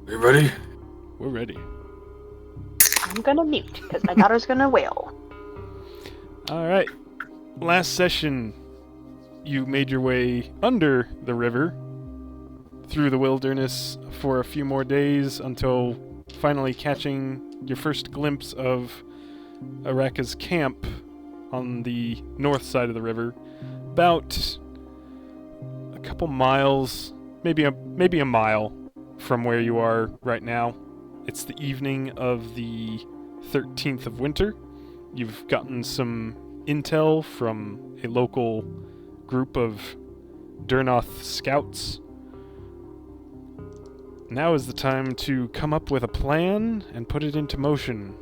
You ready? We're ready. I'm gonna mute because my daughter's gonna wail. All right. Last session, you made your way under the river through the wilderness for a few more days until finally catching your first glimpse of Araka's camp on the north side of the river, about a couple miles, maybe a mile from where you are right now. It's the evening of the 13th of winter. You've gotten some intel from a local group of Durnoth scouts. Now is the time to come up with a plan and put it into motion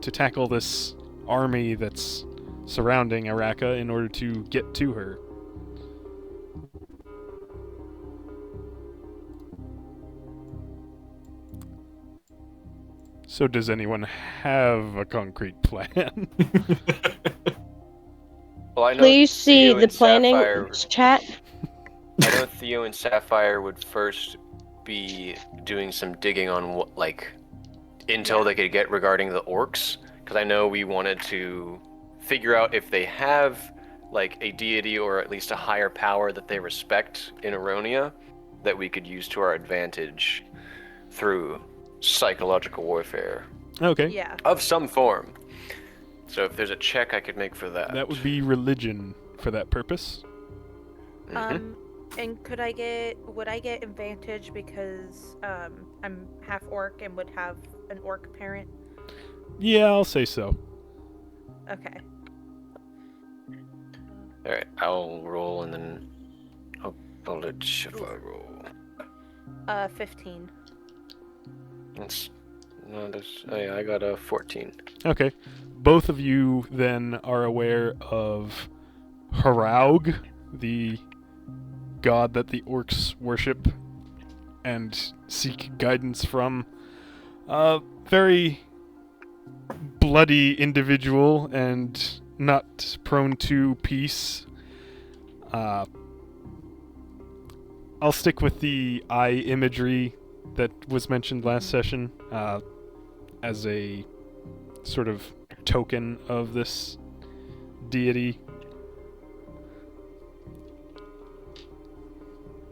to tackle this army that's surrounding Araka in order to get to her. So does anyone have a concrete plan? Well, I know Please see Theo the and planning Sapphire. chat. I know Theo and Sapphire would first be doing some digging on what, intel they could get regarding the orcs, because I know we wanted to figure out if they have a deity or at least a higher power that they respect in Aronia that we could use to our advantage through psychological warfare Okay. Yeah. of some form. So if there's a check I could make for that. That would be religion for that purpose. Mhm. And would I get advantage because I'm half orc and would have an orc parent? Yeah, I'll say so. Okay. Alright, I'll roll and then I'll let Shiva roll. 15. I got a 14. Okay. Both of you then are aware of Haraug, the god that the orcs worship and seek guidance from. A very bloody individual and not prone to peace. I'll stick with the eye imagery that was mentioned last session as a sort of token of this deity.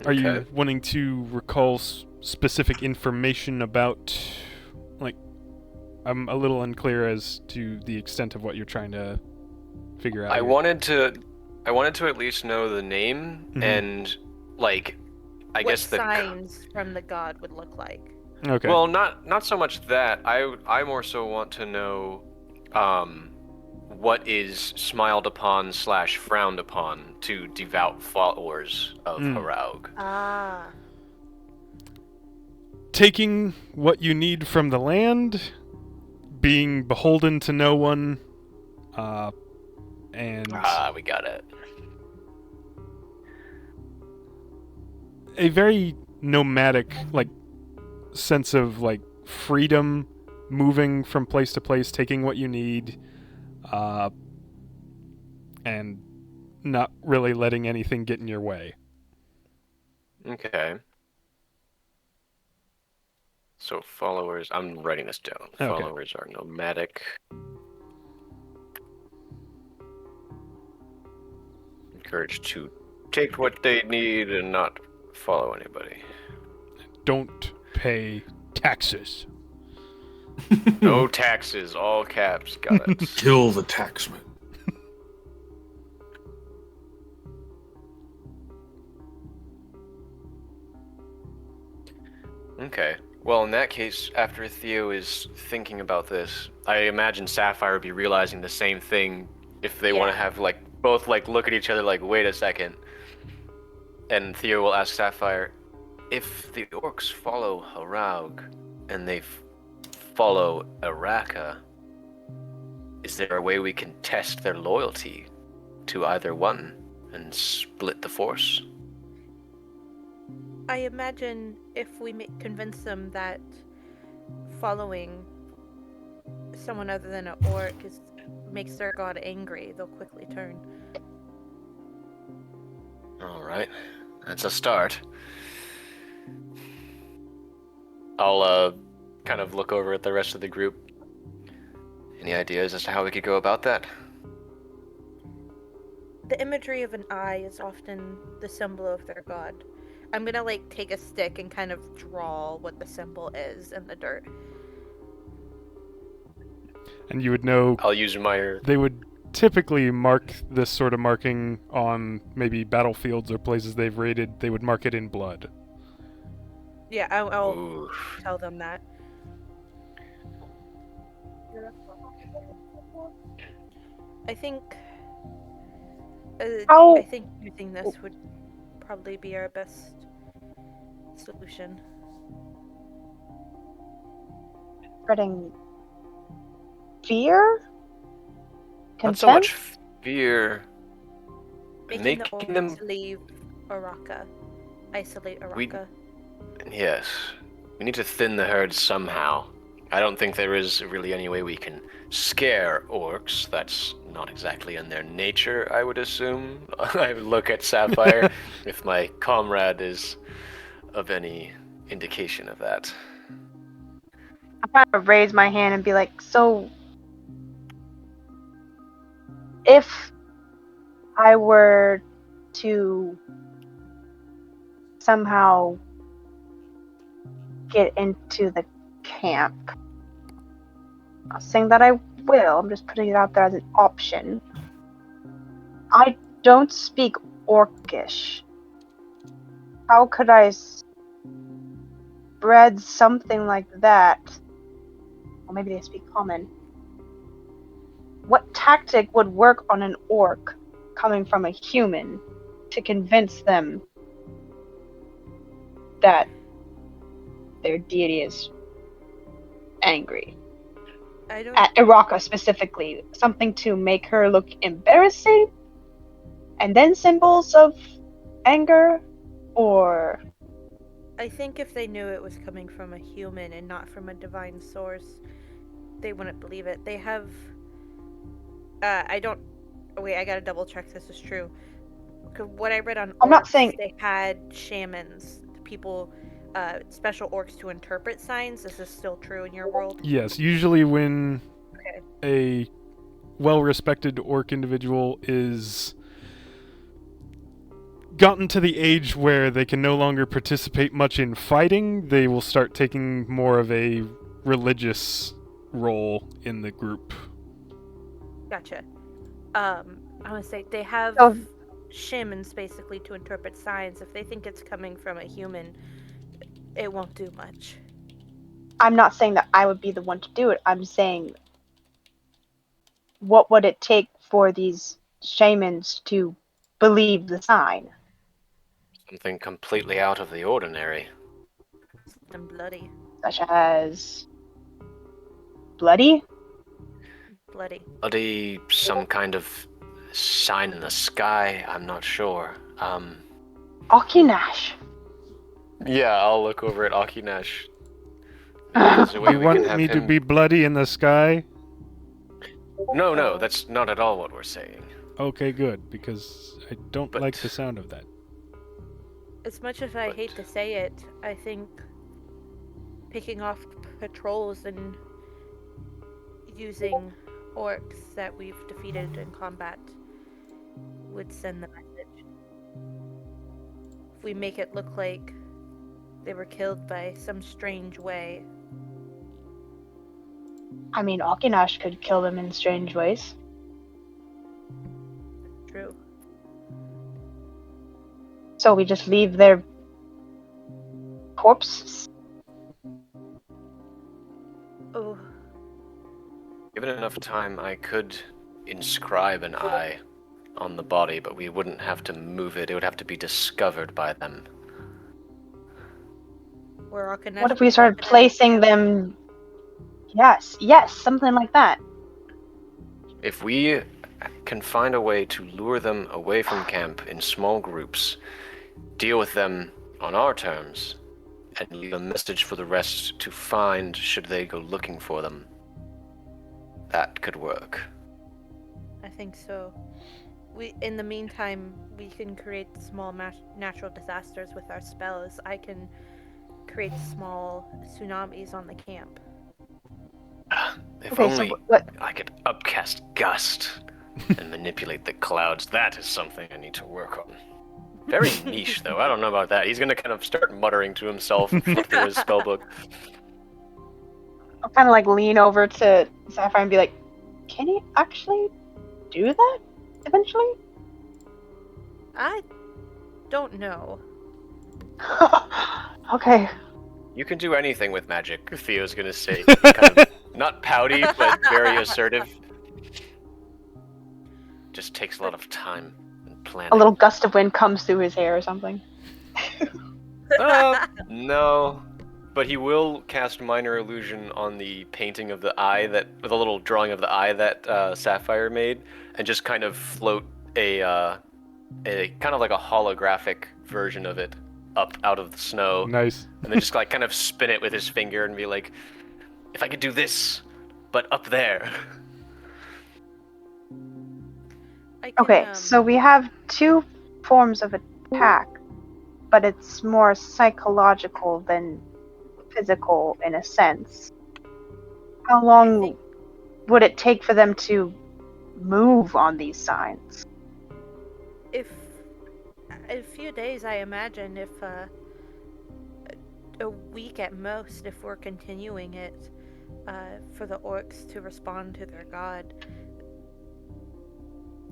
Are you wanting to recall specific information about, I'm a little unclear as to the extent of what you're trying to figure out. I here. wanted to at least know the name and I what guess the signs from the god would look like. Okay. Well, not so much that. I more so want to know what is smiled upon / frowned upon to devout followers of Haraug. Ah. Taking what you need from the land, being beholden to no one, and We got it. a very nomadic sense of freedom, moving from place to place, taking what you need, and not really letting anything get in your way. Okay. So followers, I'm writing this down. Okay. Followers are nomadic. Encouraged to take what they need and not follow anybody. Don't pay taxes. No taxes, all caps. Got it. Kill the taxman. Okay. Well, in that case, after Theo is thinking about this, I imagine Sapphire would be realizing the same thing if they want to have both look at each other wait a second. And Theo will ask Sapphire, if the orcs follow Haraug and they follow Araka, is there a way we can test their loyalty to either one and split the force? I imagine if we convince them that following someone other than an orc makes their god angry, they'll quickly turn. All right, that's a start. I'll kind of look over at the rest of the group. Any ideas as to how we could go about that? The imagery of an eye is often the symbol of their god. I'm gonna take a stick and kind of draw what the symbol is in the dirt. And you would know I'll use my... they would typically mark this sort of marking on maybe battlefields or places they've raided. They would mark it in blood. Yeah, I'll Ooh. tell them that. I think. How- I think using this would probably be our best solution. Spreading fear? Not so much Consent? fear. Making the Making them... orcs leave Araka. Isolate Araka. Yes. We need to thin the herd somehow. I don't think there is really any way we can scare orcs. That's not exactly in their nature, I would assume. I would look at Sapphire if my comrade is of any indication of that. I'm trying to raise my hand and be like, so if I were to somehow get into the camp, I'm not saying that I will, I'm just putting it out there as an option. I don't speak Orcish. How could I spread something like that? Or maybe they speak Common. What tactic would work on an orc coming from a human to convince them that their deity is angry? I don't. At Iraka specifically, something to make her look embarrassing? And then symbols of anger? Or I think if they knew it was coming from a human and not from a divine source, they wouldn't believe it. They have. I don't. Wait, I gotta double check this is true. 'Cause what I read on orcs, I'm not saying they had shamans, people, special orcs to interpret signs. Is this still true in your world? Yes, usually when Okay. a well-respected orc individual is gotten to the age where they can no longer participate much in fighting, they will start taking more of a religious role in the group. Gotcha. I want to say they have Oh. shamans basically to interpret signs. If they think it's coming from a human, it won't do much. I'm not saying that I would be the one to do it. I'm saying, what would it take for these shamans to believe the sign? Something completely out of the ordinary. And bloody. Such as bloody? Bloody. Bloody, some kind of sign in the sky, I'm not sure. Okinash. Yeah, I'll look over at Akinash. There's a way You we can want have me to him... be bloody in the sky? No, that's not at all what we're saying. Okay, good, because I don't But- like the sound of that. As much as I hate to say it, I think picking off patrols and using orcs that we've defeated in combat would send the message. If we make it look like they were killed by some strange way. I mean, Okinash could kill them in strange ways. True. So we just leave their corpses. Oh, Given enough time, I could inscribe an eye on the body, but we wouldn't have to move it. It would have to be discovered by them. we're all connected. What if we started placing them? Yes, something like that. If we can find a way to lure them away from camp in small groups, deal with them on our terms, and leave a message for the rest to find should they go looking for them, that could work. I think so. In the meantime, we can create small natural disasters with our spells. I can creates small tsunamis on the camp. If Okay, so only what? I could upcast gust and manipulate the clouds. That is something I need to work on. Very niche, though. I don't know about that. He's gonna kind of start muttering to himself and flip through his spellbook. I'll kind of like lean over to Sapphire and be like, "Can you actually do that eventually?" I don't know. Okay. You can do anything with magic, Theo's gonna say. Kind of not pouty, but very assertive. Just takes a lot of time and planning. A little gust of wind comes through his hair or something. No. But he will cast Minor Illusion on the painting of the eye the little drawing of the eye that Sapphire made, and just kind of float a kind of like a holographic version of it up out of the snow. Nice. And then just like kind of spin it with his finger and be like, if I could do this, but up there. I can, Okay, so we have two forms of attack, but it's more psychological than physical in a sense. How long would it take for them to move on these signs? if a few days, I imagine, if a week at most, if we're continuing it, for the orcs to respond to their god.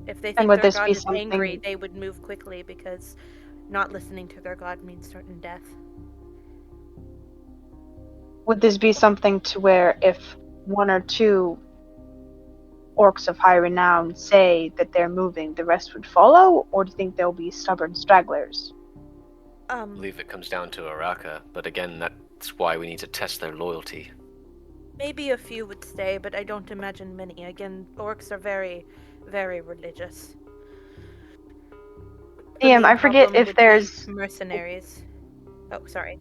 If they think would their this god be is angry, something- they would move quickly because not listening to their god means certain death. Would this be something to where if one or two orcs of high renown say that they're moving, the rest would follow, or do you think there'll be stubborn stragglers? I believe it comes down to Araka, but again, that's why we need to test their loyalty. Maybe a few would stay, but I don't imagine many. Again, orcs are very, very religious. The DM, main I forget problem if would be there's... mercenaries. Oh, sorry.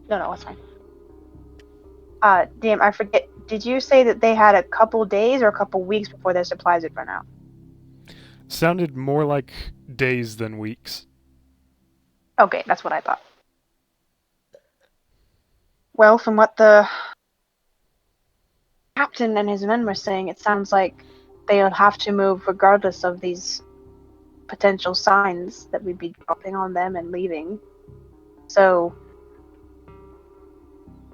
No, it's fine. DM, I forget, did you say that they had a couple days or a couple weeks before their supplies would run out? Sounded more like days than weeks. Okay, that's what I thought. Well, from what the captain and his men were saying, it sounds like they'll have to move regardless of these potential signs that we'd be dropping on them and leaving. So,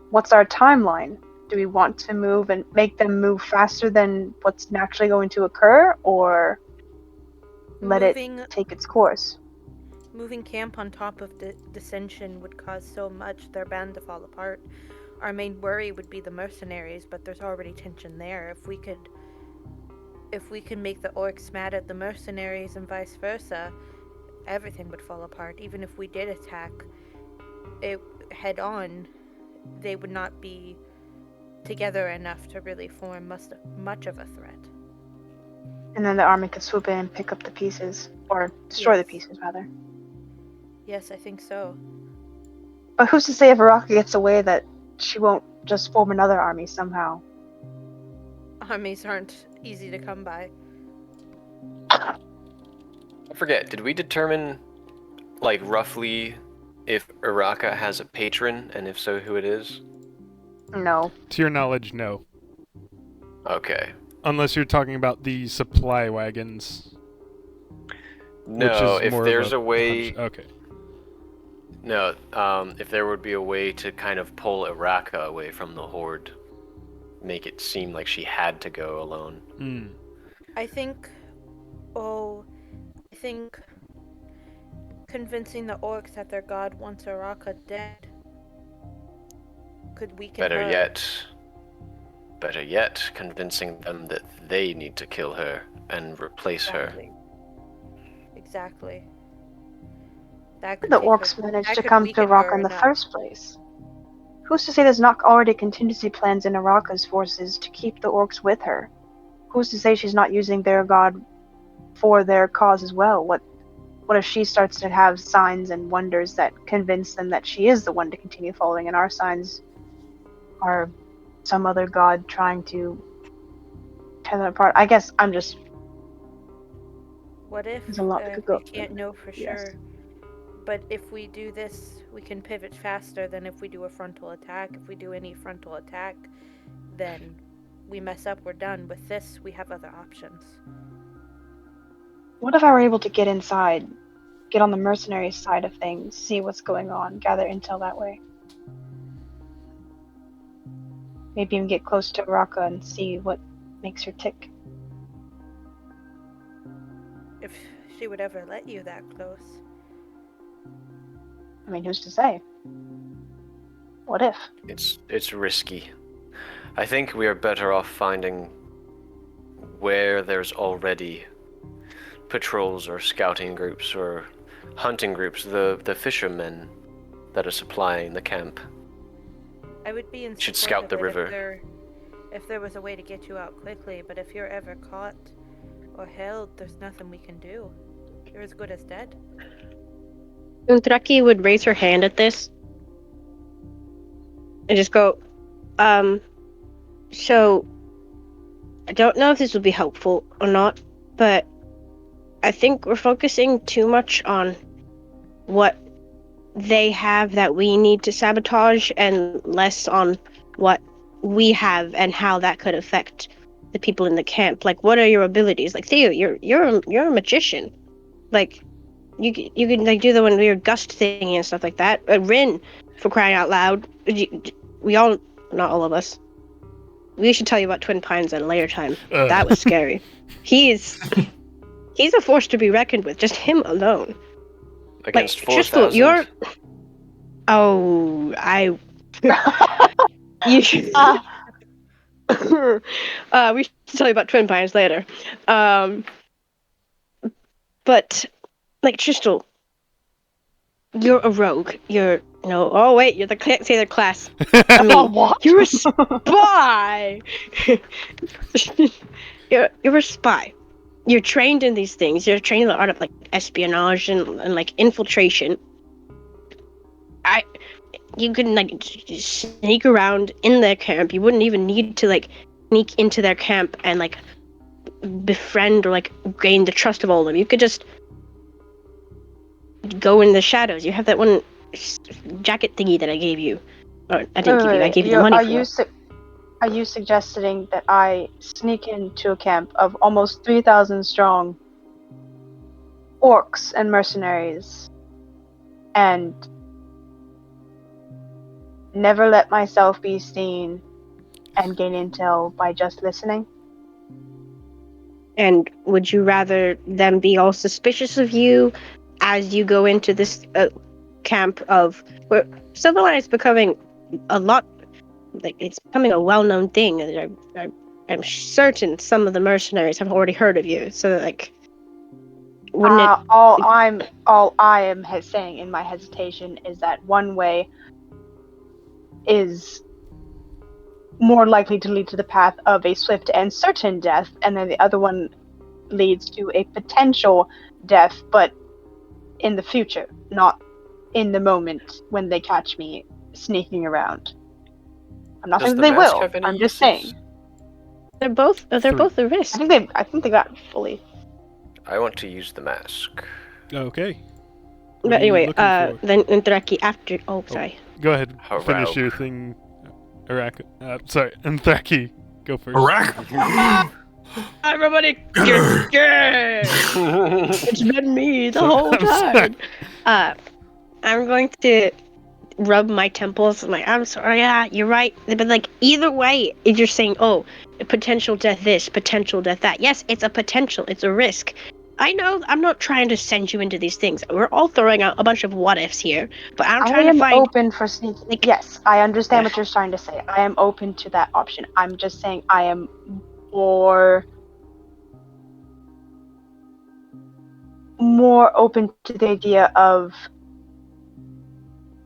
what's our timeline? Do we want to move and make them move faster than what's naturally going to occur, or let it take its course? Moving camp on top of the dissension would cause so much their band to fall apart. Our main worry would be the mercenaries, but there's already tension there. If we could make the orcs mad at the mercenaries and vice versa, everything would fall apart. Even if we did attack it head on, they would not be together enough to really form much of a threat. And then the army could swoop in and pick up the pieces, or destroy the pieces, rather. Yes, I think so. But who's to say if Araka gets away that she won't just form another army somehow? Armies aren't easy to come by. I forget, did we determine, like, roughly if Araka has a patron, and if so, who it is? No. To your knowledge, no. Okay. Unless you're talking about the supply wagons. No, which is if more there's of a way... Okay. No, if there would be a way to kind of pull Araka away from the Horde. Make it seem like she had to go alone. I think convincing the orcs that their god wants Araka dead could weaken her. Better yet, convincing them that they need to kill her and replace her. Exactly. The orcs managed to come to Araka in the first place. Who's to say there's not already contingency plans in Araka's forces to keep the orcs with her? Who's to say she's not using their god for their cause as well? What if she starts to have signs and wonders that convince them that she is the one to continue following, and our signs are some other god trying to tear them apart? I guess I'm just... What if There's a lot that could go. we can't know for sure? But if we do this, we can pivot faster than if we do a frontal attack. If we do any frontal attack, then we mess up, we're done. With this, we have other options. What if I were able to get inside, get on the mercenary side of things, see what's going on, gather intel that way? Maybe even get close to Raka and see what makes her tick. If she would ever let you that close. I mean, who's to say? What if? It's risky. I think we are better off finding where there's already patrols or scouting groups or hunting groups, the fishermen that are supplying the camp. I would be in Should support scout the of it river. if there was a way to get you out quickly, but if you're ever caught or held, there's nothing we can do. You're as good as dead. Untraki would raise her hand at this and just go, so I don't know if this will be helpful or not, but I think we're focusing too much on what they have that we need to sabotage and less on what we have and how that could affect the people in the camp. Like, what are your abilities? Like, Theo, you're a magician. Like, you can like do the one weird gust thing and stuff like that. Rin, for crying out loud, we all, not all of us. We should tell you about Twin Pines at a later time. That was scary. He's a force to be reckoned with. Just him alone. Against Like, 4,000. Tristal, you're. Oh, you should. We should tell you about Twin Pines later. But like Tristal, you're a rogue. Oh wait, you're the Sailor class. I mean, What? you're a spy. you're a spy. You're trained in these things. You're trained in the art of like espionage and like infiltration. You can like sneak around in their camp. You wouldn't even need to like sneak into their camp and like befriend or like gain the trust of all of them. You could just go in the shadows. You have that one jacket thingy that I gave you. Or I didn't give you. I gave you the money for it. Are you suggesting that I sneak into a camp of almost 3,000 strong orcs and mercenaries and never let myself be seen and gain intel by just listening? And would you rather them be all suspicious of you as you go into this camp of where Silverline is becoming a lot, like it's becoming a well-known thing. I'm certain some of the mercenaries have already heard of you. So like, wouldn't it? All I am saying in my hesitation is that one way is more likely to lead to the path of a swift and certain death, and then the other one leads to a potential death, but in the future, not in the moment when they catch me sneaking around. I'm not saying they will. I'm just saying They're both a risk. I think they got it fully. I want to use the mask. Okay. What But are you anyway, looking for? then Ntraki after. Oh, sorry. Go ahead. Finish Haraug. your thing. Sorry, Anthraki. Go first. Everybody, it's been me the whole time. I'm going to rub my temples. I'm like, I'm sorry. Yeah, you're right. But like, either way, if you're saying, oh, potential death this, potential death that. Yes, it's a potential. It's a risk. I know. I'm not trying to send you into these things. We're all throwing out a bunch of what ifs here, but I'm trying to find. I am open for sneaking. Like, yes, I understand what you're trying to say. I am open to that option. I'm just saying I am more open to the idea of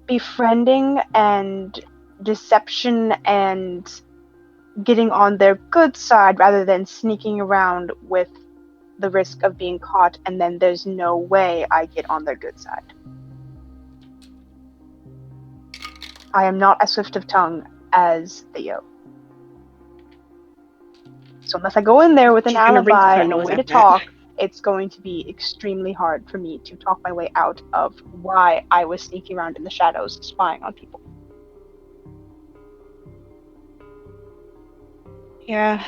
befriending and deception and getting on their good side rather than sneaking around with the risk of being caught and then there's no way I get on their good side. I am not as swift of tongue as Theo. So unless I go in there with an alibi and a way to talk, it's going to be extremely hard for me to talk my way out of why I was sneaking around in the shadows spying on people. Yeah.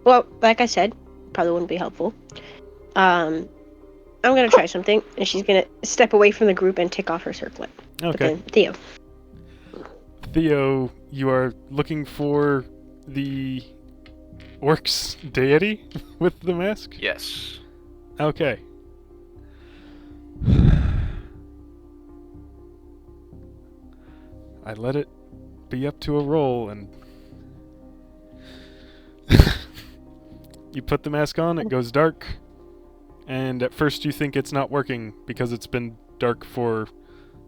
Well, like I said, probably wouldn't be helpful. I'm gonna try something, and she's gonna step away from the group and take off her circlet. But Okay. then, Theo. Theo, you are looking for the orc's deity with the mask? Yes. Okay. I let it be up to a roll, and you put the mask on, it goes dark, and at first you think it's not working because it's been dark for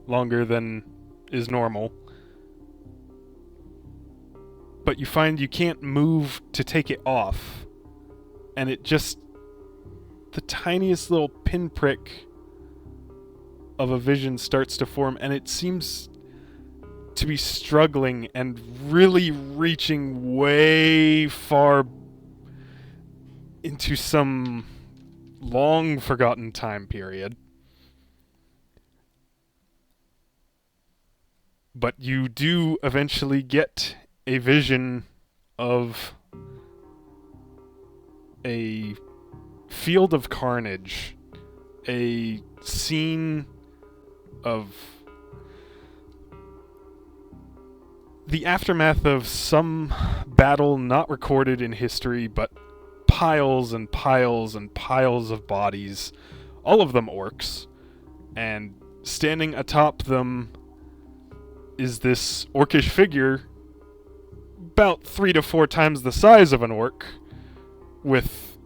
longer than is normal. But you find you can't move to take it off, and it just... the tiniest little pinprick of a vision starts to form, and it seems to be struggling and really reaching way far into some long forgotten time period. But you do eventually get a vision of a field of carnage, a scene of the aftermath of some battle not recorded in history, but piles and piles and piles of bodies, all of them orcs, and standing atop them is this orcish figure about 3 to 4 times the size of an orc, with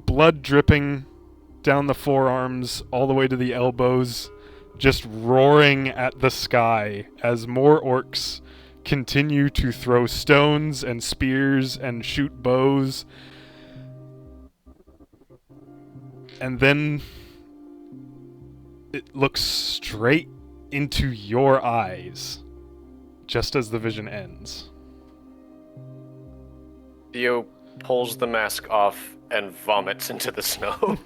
blood dripping down the forearms all the way to the elbows, just roaring at the sky as more orcs continue to throw stones and spears and shoot bows. And then it looks straight into your eyes just as the vision ends. Theo pulls the mask off and vomits into the snow.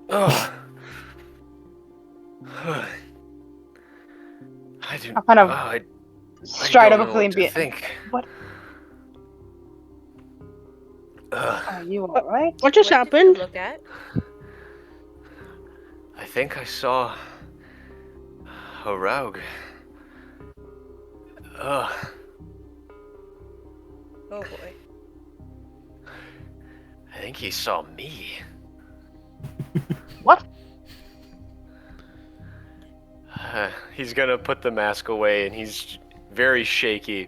Ugh. I do. I'll kind of I stride don't over know quickly what and to be. think. What? Ugh. Are you alright? What just What did you happened? look at? I think I saw a rogue. Ugh. Oh boy. I think he saw me. What? He's gonna put the mask away, and he's very shaky.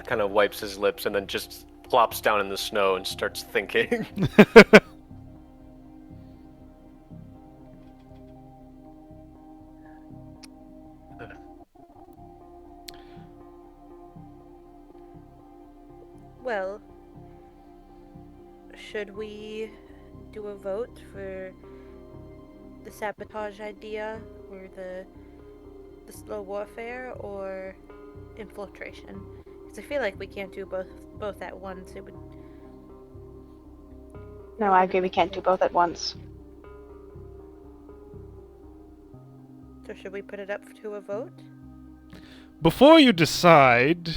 Kind of wipes his lips and then just plops down in the snow and starts thinking. Well, should we do a vote for the sabotage idea, or the slow warfare, or infiltration? Because I feel like we can't do both at once. It would. No, I agree. We can't do both at once. So should we put it up to a vote? Before you decide,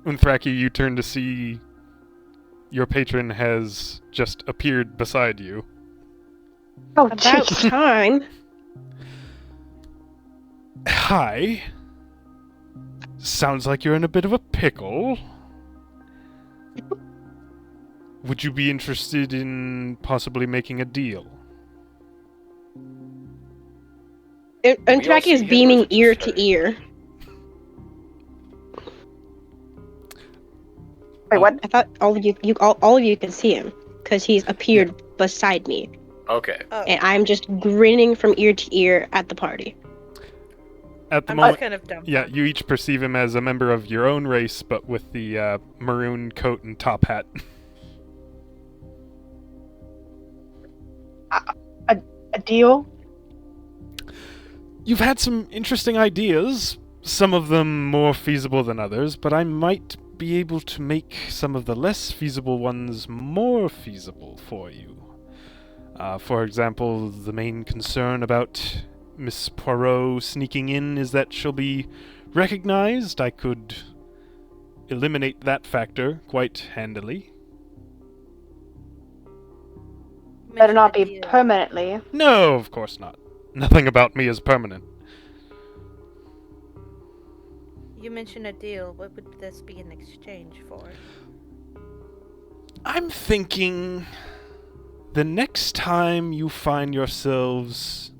Unthraki, you turn to see your patron has just appeared beside you. Oh, About jeez. time. Hi. Sounds like you're in a bit of a pickle. Would you be interested in possibly making a deal? And We all Traki see is him, or beaming is it ear just to ear. Wait, what? I thought all of you can see him because he's appeared beside me, Okay. Oh, and I'm just grinning from ear to ear at the party. At the I'm moment, just kind of dumb. yeah, you each perceive him as a member of your own race, but with the maroon coat and top hat. A deal? You've had some interesting ideas, some of them more feasible than others, but I might be able to make some of the less feasible ones more feasible for you. For example, the main concern about Miss Poirot sneaking in is that she'll be recognized. I could eliminate that factor quite handily. Better Mention not a be deal. permanently. No, of course not. Nothing about me is permanent. You mentioned a deal. What would this be in exchange for? I'm thinking the next time you find yourselves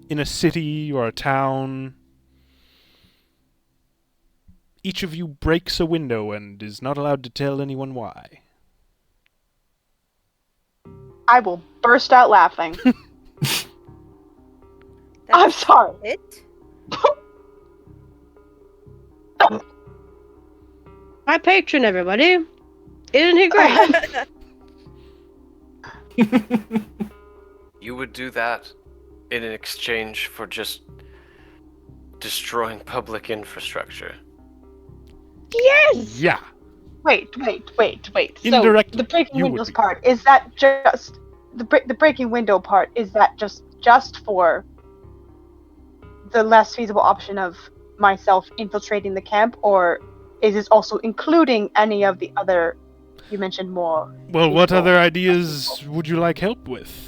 in a city or a town, each of you breaks a window and is not allowed to tell anyone why. I will burst out laughing. I'm That's sorry. it? My patron, everybody. Isn't he great? You would do that in exchange for just destroying public infrastructure. Yes! Yeah. Wait. So Indirectly, the breaking you would windows be. part, is that just the breaking window part, is that just for the less feasible option of myself infiltrating the camp, or is this also including any of the other, you mentioned more? Well, what feasible- other ideas would you like help with?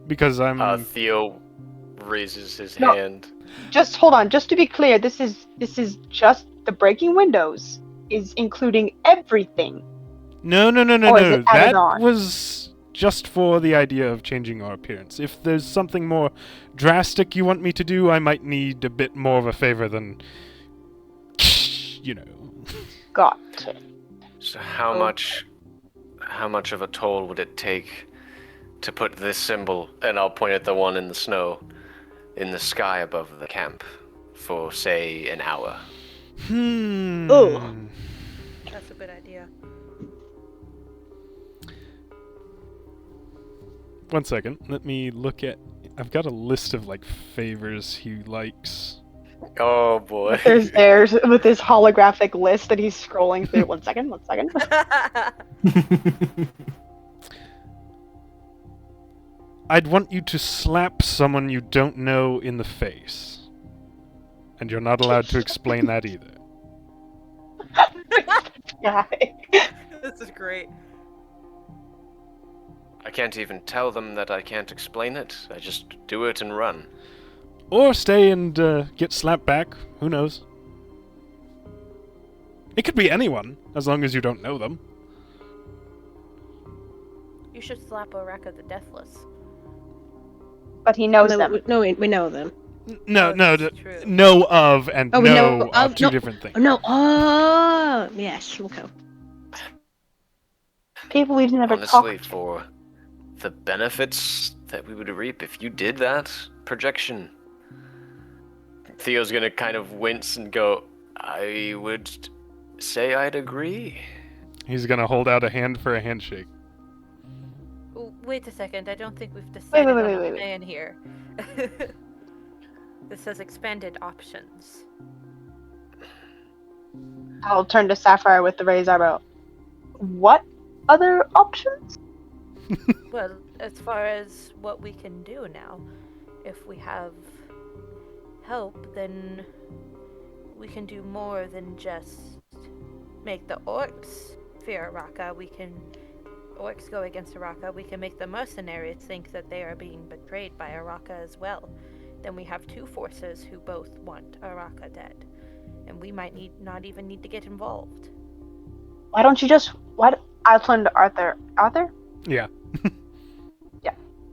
Because I'm... Theo raises his No. hand. Just hold on, just to be clear, this is just the breaking windows is including everything. No. Or is it added That on? was just for the idea of changing our appearance. If there's something more drastic you want me to do, I might need a bit more of a favor than... you know. Got it. So how much of a toll would it take to put this symbol, and I'll point at the one in the snow, in the sky above the camp for, say, an hour? Oh. That's a good idea. One second. Let me look at... I've got a list of, like, favors he likes. Oh boy. There's with his holographic list that he's scrolling through. One second. I'd want you to slap someone you don't know in the face. And you're not allowed to explain that either. Guy. This is great. I can't even tell them that I can't explain it. I just do it and run. Or stay and get slapped back. Who knows? It could be anyone, as long as you don't know them. You should slap Oreka the Deathless. But he knows No, them. we know them. No, that's true. know of and Oh, we know know are of, two no. different things. Oh, no. Oh, yes. Okay. People we've never Honestly, talked to. for the benefits that we would reap if you did that projection, Theo's gonna kind of wince and go, I would say I'd agree. He's gonna hold out a hand for a handshake. Ooh, wait a second. I don't think we've decided on a plan here. This says expanded options. I'll turn to Sapphire with the raised eyebrow. What other options? Well, as far as what we can do now, if we have help, then we can do more than just make the orcs fear Araka. Orcs go against Araka. We can make the mercenaries think that they are being betrayed by Araka as well. Then we have two forces who both want Araka dead, and we might not even need to get involved. Why don't you just... I'll turn to Arthur. Arthur? Yeah.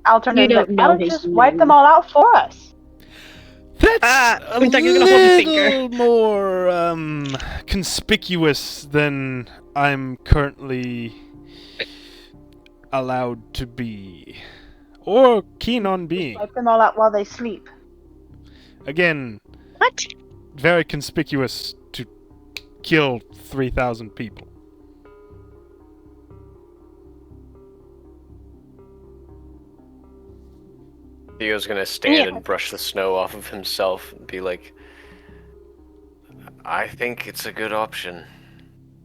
I'll turn to You him. don't Why know don't you his just wipe name. them all out for us? That's I a thought you were gonna hold the finger. little more conspicuous than I'm currently allowed to be, or keen on being. Wipe them all out while they sleep. Again, What? very conspicuous to kill 3,000 people. Theo's gonna stand Yeah. and brush the snow off of himself and be like, I think it's a good option.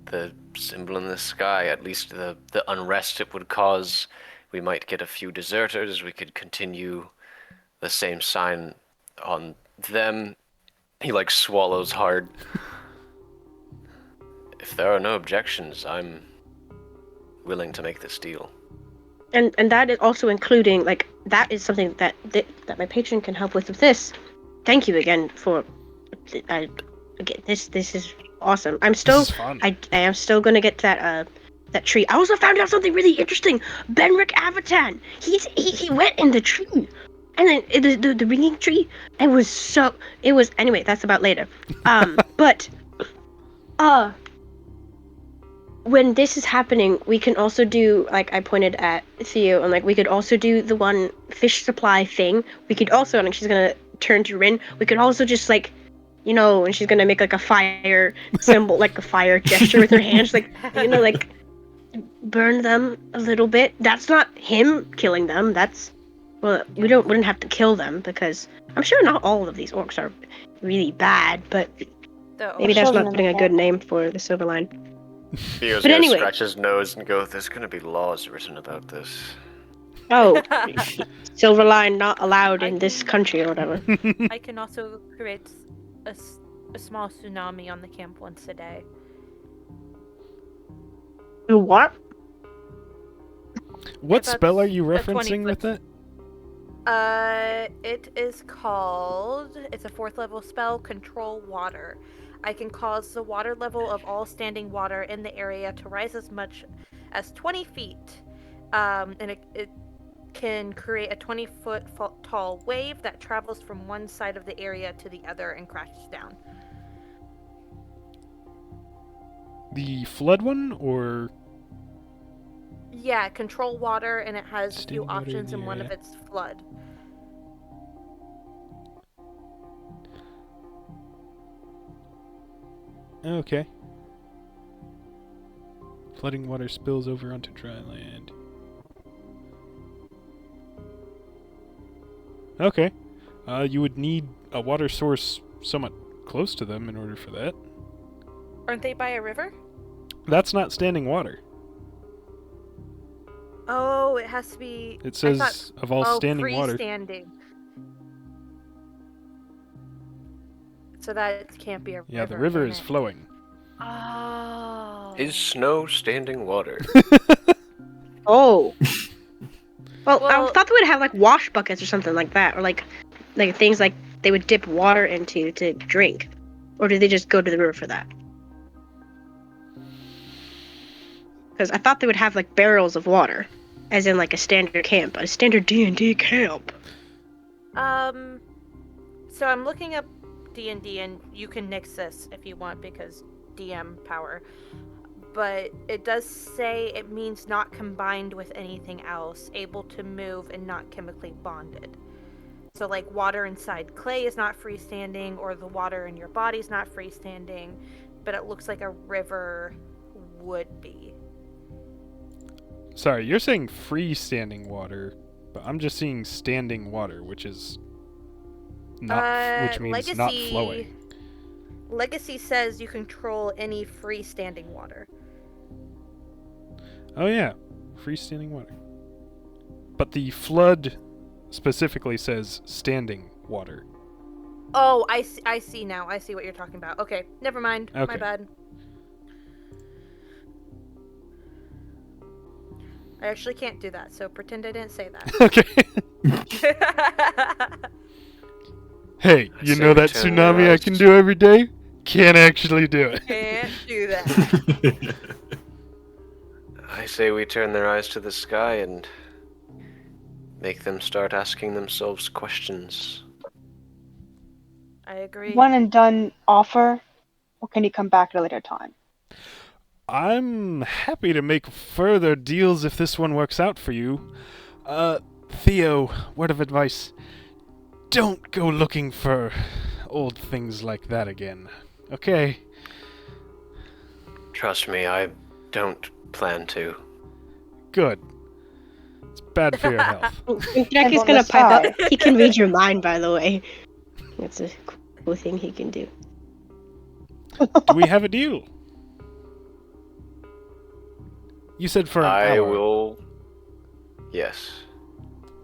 The symbol in the sky, at least the unrest it would cause, we might get a few deserters, we could continue the same sign on them. He like swallows hard. If there are no objections, I'm willing to make this deal. And that is also including, like, that is something that my patron can help with this. Thank you again for, again, this is awesome. This is fun. I am still gonna get that tree. I also found out something really interesting. Benric Avatan, he went in the tree, and then the ringing tree. It was anyway. That's about later. But when this is happening, we can also do, like I pointed at Theo, and like we could also do the one fish supply thing. We could also, and she's gonna turn to Rin. We could also just like, and she's gonna make like a fire symbol, like a fire gesture with her hands, like like burn them a little bit. That's not him killing them. That's we wouldn't have to kill them because I'm sure not all of these orcs are really bad, but maybe that's not putting a good name for the Silver Line. Theo's gonna scratch his nose and go, there's gonna be laws written about this. Oh, Silver Line not allowed in this country or whatever. I can also create a small tsunami on the camp once a day. What? What spell are you referencing with it? It is called, it's a 4th level spell, Control Water. I can cause the water level of all standing water in the area to rise as much as 20 feet. And it can create a 20-foot tall wave that travels from one side of the area to the other and crashes down. The flood one, or? Yeah, Control Water, and it has a few Standing water options, in and the one of area. it's flood. Okay. Flooding water spills over onto dry land. Okay. You would need a water source somewhat close to them in order for that. Aren't they by a river? That's not standing water. Oh, it has to be... It says of all standing water. Freestanding. So that can't be a river. Yeah, the river can is it? flowing. Oh. Is snow standing water? Oh. Well, I Well- thought they would have like wash buckets or something like that, or like things like they would dip water into to drink, or do they just go to the river for that? Because I thought they would have like barrels of water, as in like a standard camp, a standard D&D camp. So I'm looking up D&D, and you can nix this if you want because DM power. But it does say it means not combined with anything else, able to move and not chemically bonded. So like water inside clay is not freestanding, or the water in your body is not freestanding, but it looks like a river would be. Sorry, you're saying freestanding water, but I'm just seeing standing water, which is not, which means not flowing. Legacy says you control any freestanding water. Oh yeah, freestanding water. But the flood specifically says standing water. Oh, I see now. I see what you're talking about. Okay, never mind. Okay. My bad. I actually can't do that, so pretend I didn't say that. Okay. Hey, you Say know that turn tsunami I around. can do every day? Can't actually do it. Can't do that. I say we turn their eyes to the sky and make them start asking themselves questions. I agree. One and done offer, or can you come back at a later time? I'm happy to make further deals if this one works out for you. Theo, word of advice. Don't go looking for old things like that again. Okay? Trust me, I don't plan to. Good. It's bad for your health. Drake's on gonna the pipe side. up. He can read your mind, by the way. That's a cool thing he can do. Do we have a deal? You said for an I hour. will. Yes.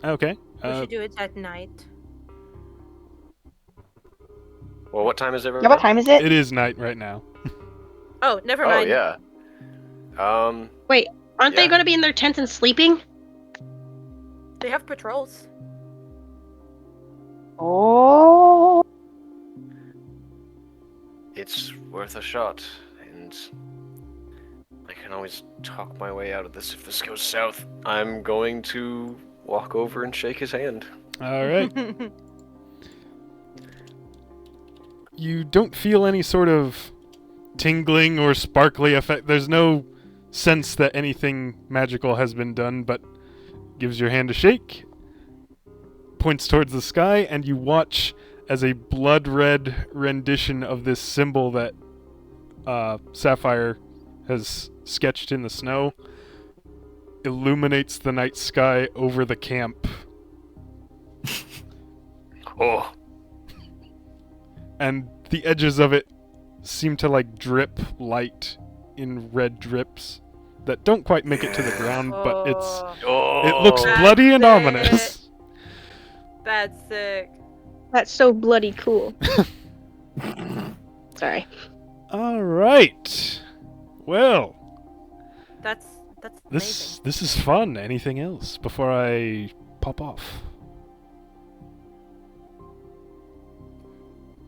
Okay. We should do it at night. Well, what time is it right Yeah, what now? time is it? It is night right now. Oh, never Oh mind. yeah. Wait, aren't they Yeah. going to be in their tents and sleeping? They have patrols. Oh. It's worth a shot, and I can always talk my way out of this if this goes south. I'm going to walk over and shake his hand. All right. You don't feel any sort of tingling or sparkly effect. There's no sense that anything magical has been done, but gives your hand a shake, points towards the sky, and you watch as a blood-red rendition of this symbol that Sapphire has sketched in the snow illuminates the night sky over the camp. Oh. And the edges of it seem to like drip light in red drips that don't quite make it to the ground, but it looks That's bloody and sick. ominous. That's sick. That's so bloody cool. Sorry. All right. Well, That's amazing. this is fun. Anything else before I pop off?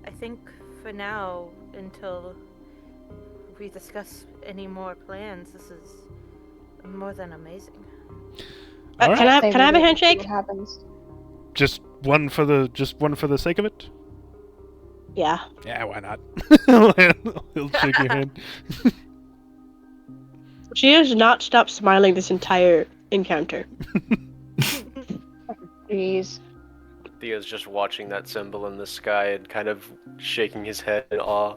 I think for now, until we discuss any more plans, this is more than amazing. All right. Can I have a See handshake? what happens. Just one for the sake of it? Yeah. Yeah, why not? He'll shake your hand. She has not stopped smiling this entire encounter. Jeez. Theo's just watching that symbol in the sky and kind of shaking his head in awe.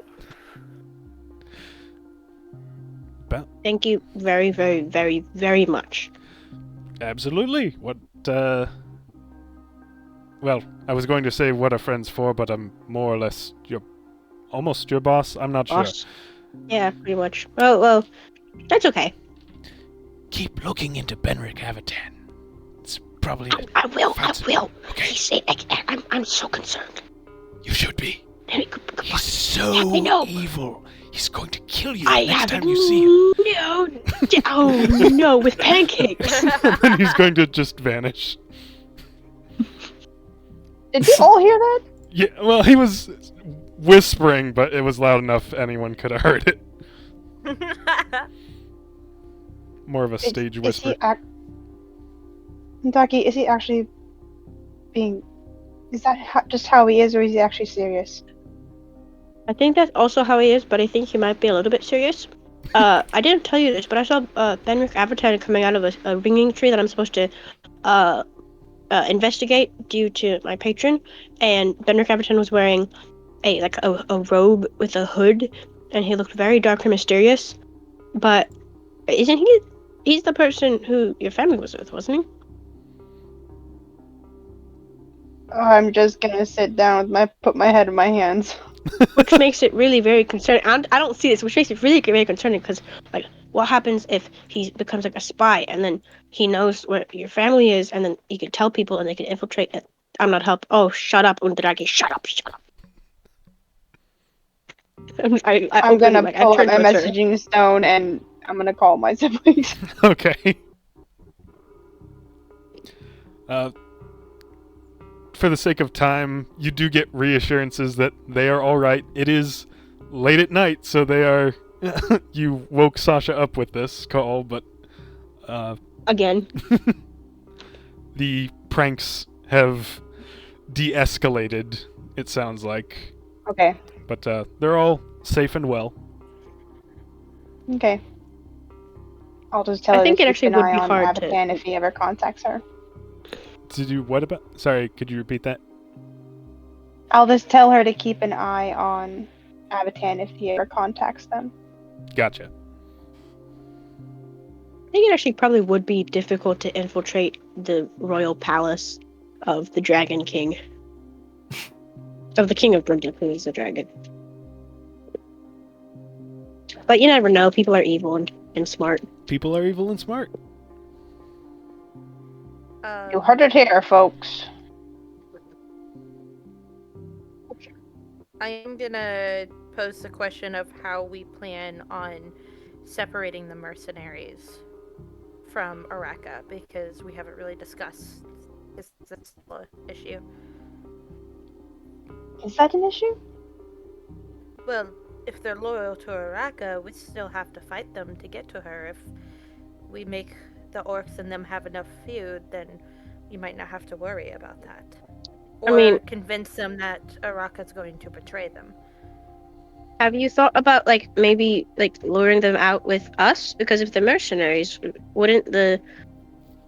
Thank you very, very, very, very much. Absolutely. What, well, I was going to say what are friends for, but I'm more or less almost your boss. I'm not Boss. Yeah, pretty much. Oh, well, that's okay. sure. Keep looking into Benric Avatan. It's probably I will. Okay. I'm so concerned. You should be. Goodbye. He's so I know. evil. He's going to kill you I next have time you see him. no. Oh no, with pancakes. And then he's going to just vanish. Did you all hear that? Yeah, well, he was whispering, but it was loud enough anyone could have heard it. More of a stage whisper. Ducky, is he actually being... Is that just how he is, or is he actually serious? I think that's also how he is, but I think he might be a little bit serious. I didn't tell you this, but I saw Benric Avatan coming out of a ringing tree that I'm supposed to investigate due to my patron, and Benric Avatan was wearing a robe with a hood, and he looked very dark and mysterious. But isn't he? He's the person who your family was with, wasn't he? I'm just gonna sit down with put my head in my hands. Which makes it really very concerning. I don't see this, which makes it really very concerning because, like, what happens if he becomes like a spy and then he knows where your family is and then he can tell people and they can infiltrate it? I'm not help. Oh, shut up, Undragi. Shut up. I'm gonna pull out my messaging stone and I'm gonna call my siblings. Okay. For the sake of time, you do get reassurances that they are all right. It is late at night, so they are... You woke Sasha up with this call, but... Again. The pranks have de-escalated, it sounds like. Okay. But they're all safe and well. Okay. I'll just tell her I think to it keep actually an would eye be on hard Abacan if he ever contacts her. Did you... What about... Sorry, could you repeat that? I'll just tell her to keep an eye on Abacan if he ever contacts them. Gotcha. I think it actually probably would be difficult to infiltrate the royal palace of the Dragon King. Of the King of Brindle, who is the dragon. But you never know. People are evil and smart. People are evil and smart. You heard it here, folks. I am gonna pose the question of how we plan on separating the mercenaries from Araka, because we haven't really discussed this issue. Is that an issue? Well, if they're loyal to Araka, we still have to fight them to get to her. If we make the orcs and them have enough feud, then you might not have to worry about that. Or convince them that Araka's going to betray them. Have you thought about maybe luring them out with us? Because if they're mercenaries, wouldn't the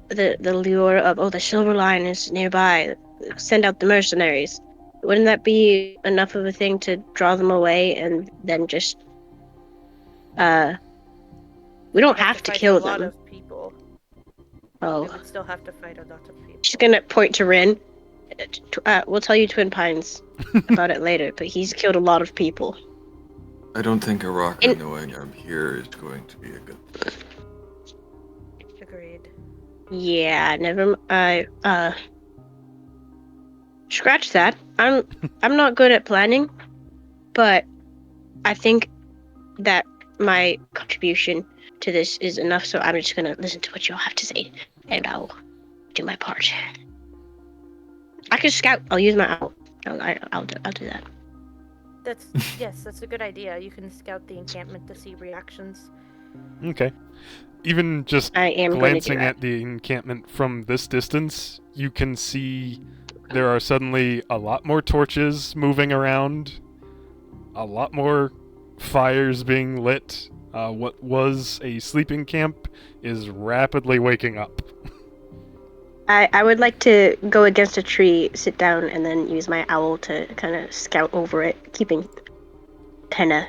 lure of the Silver Line is nearby, send out the mercenaries? Wouldn't that be enough of a thing to draw them away, and then just we don't have to kill them. A lot them. of people. Oh, We would still have to fight a lot of people. she's gonna point to Rin. We'll tell you Twin Pines about it later, but he's killed a lot of people. I don't think Araka knowing I'm here is going to be a good thing. Agreed. Yeah, never. Scratch that. I'm not good at planning, but I think that my contribution to this is enough. So I'm just gonna listen to what you all have to say, and I'll do my part. I can scout. I'll use my owl. I'll do that. That's a good idea. You can scout the encampment to see reactions. Okay. Even just I am glancing at the encampment from this distance, you can see there are suddenly a lot more torches moving around, a lot more fires being lit. What was a sleeping camp is rapidly waking up. I would like to go against a tree, sit down, and then use my owl to kind of scout over it, keeping kind of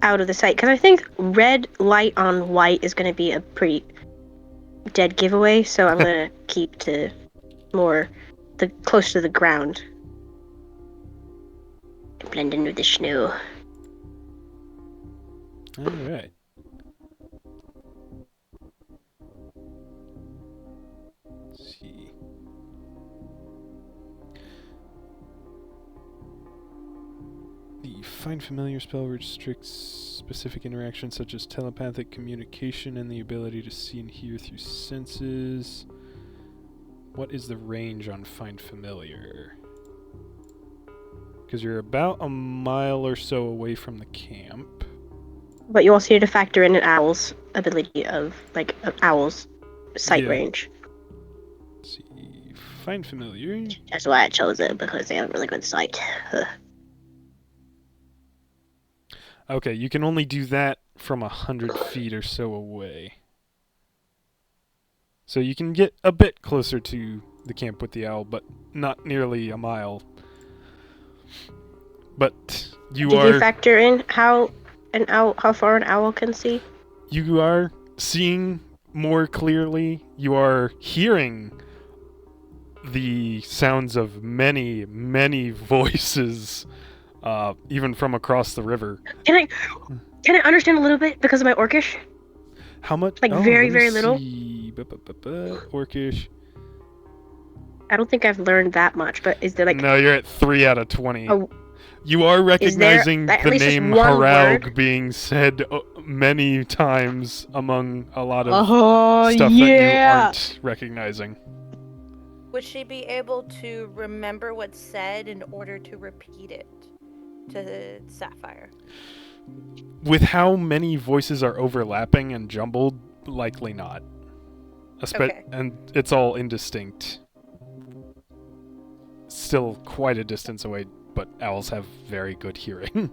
out of the sight. Because I think red light on white is going to be a pretty dead giveaway, so I'm going to keep to close to the ground. Blend in with the snow. Alright. Let's see. The Find Familiar spell restricts specific interactions such as telepathic communication and the ability to see and hear through senses. What is the range on Find Familiar? Because you're about a mile or so away from the camp. But you also need to factor in an owl's ability of owl's sight range. Let's see. Find Familiar. That's why I chose it, because they have really good sight. Okay, you can only do that from 100 feet or so away. So you can get a bit closer to the camp with the owl, but not nearly a mile. But Did you factor in how far an owl can see? You are seeing more clearly. You are hearing the sounds of many, many voices, even from across the river. Can I understand a little bit because of my Orcish? How much? Very, very little. Orcish. I don't think I've learned that much, but is there No, you're at 3 out of 20. Oh, you are recognizing the name Haraug being said many times among a lot of stuff that you aren't recognizing. Would she be able to remember what's said in order to repeat it to Sapphire? With how many voices are overlapping and jumbled, likely not. Okay. And it's all indistinct. Still quite a distance away, but owls have very good hearing.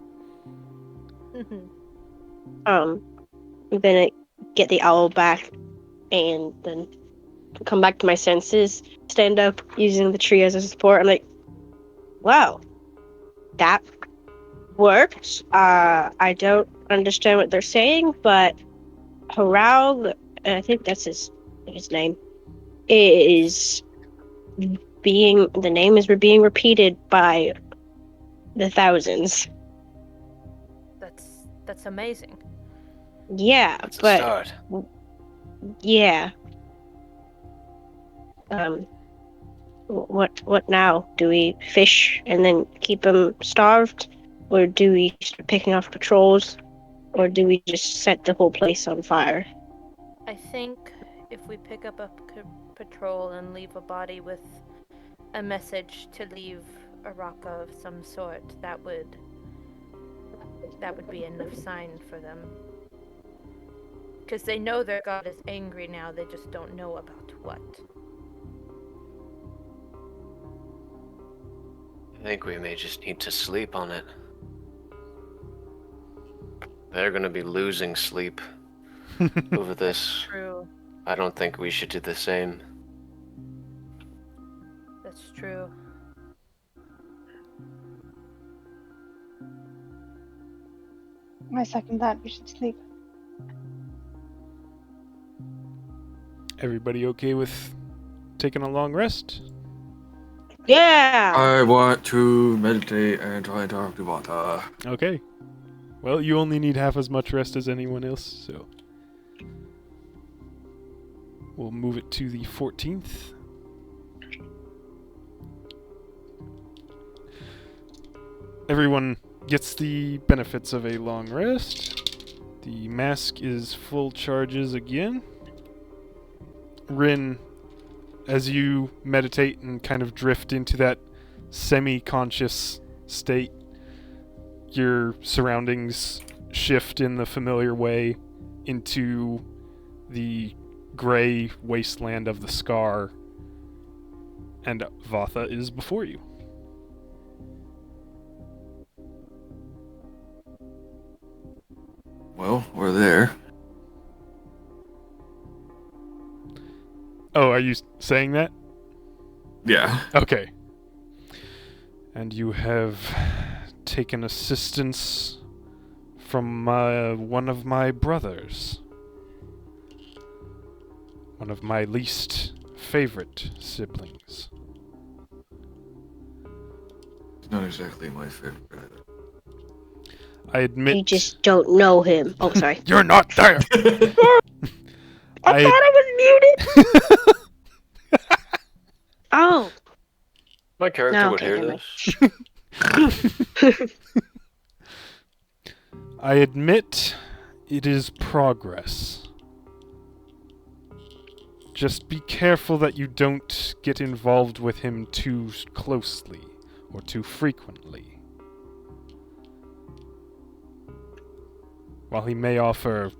I'm gonna get the owl back and then come back to my senses, stand up using the tree as a support. I'm like, wow, that works. I don't understand what they're saying, but Haraug, I think that's his name, is being repeated by the thousands. That's amazing. Yeah, That's a but start. yeah. What now? Do we fish and then keep them starved, or do we start picking off patrols, or do we just set the whole place on fire? I think if we pick up a patrol and leave a body with a message to leave a rock of some sort, that would be enough sign for them. Because they know their god is angry now, they just don't know about what. I think we may just need to sleep on it. They're gonna be losing sleep over this. True. I don't think we should do the same. That's true. I second that. We should sleep. Everybody okay with taking a long rest? Yeah. I want to meditate and try to talk to Vata. Okay. Well, you only need half as much rest as anyone else, so we'll move it to the 14th. Everyone gets the benefits of a long rest. The mask is full charges again. Rin, as you meditate and kind of drift into that semi-conscious state, your surroundings shift in the familiar way into the gray wasteland of the Scar, and Vatha is before you. Well, we're there. Oh, are you saying that? Yeah. Okay. And you have taken assistance from one of my brothers. One of my least favorite siblings. It's not exactly my favorite either. I admit... You just don't know him. Oh, sorry. You're not there! I thought I was muted. Oh. My character No, would okay, hear never this. I admit it is progress. Just be careful that you don't get involved with him too closely or too frequently. While he may offer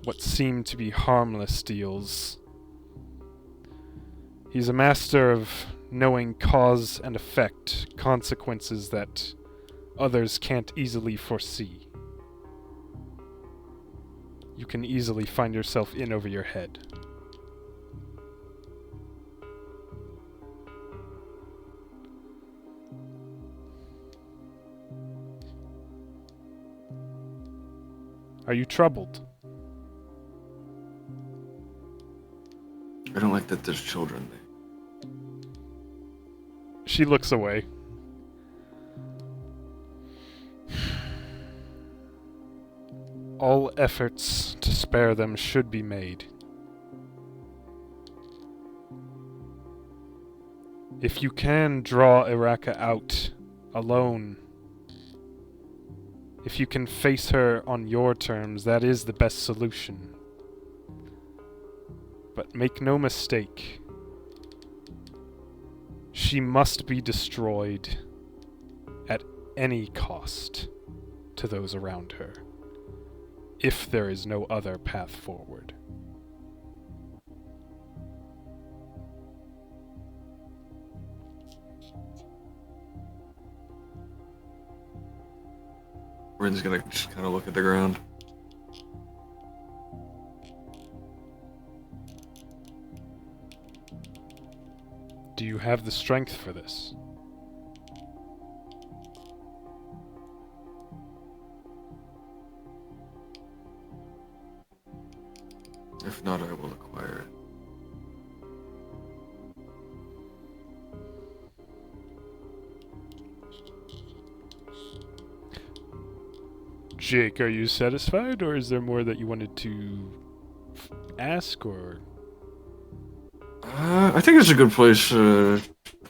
what seem to be harmless deals, he's a master of knowing cause and effect, consequences that others can't easily foresee. You can easily find yourself in over your head. Are you troubled? I don't like that there's children there. She looks away. All efforts to spare them should be made. If you can draw Iraka out alone, if you can face her on your terms, that is the best solution. But make no mistake, she must be destroyed at any cost to those around her, if there is no other path forward. Rin's gonna just kind of look at the ground. Do you have the strength for this? If not, I will acquire it. Jake, are you satisfied, or is there more that you wanted to ask, or? I think it's a good place to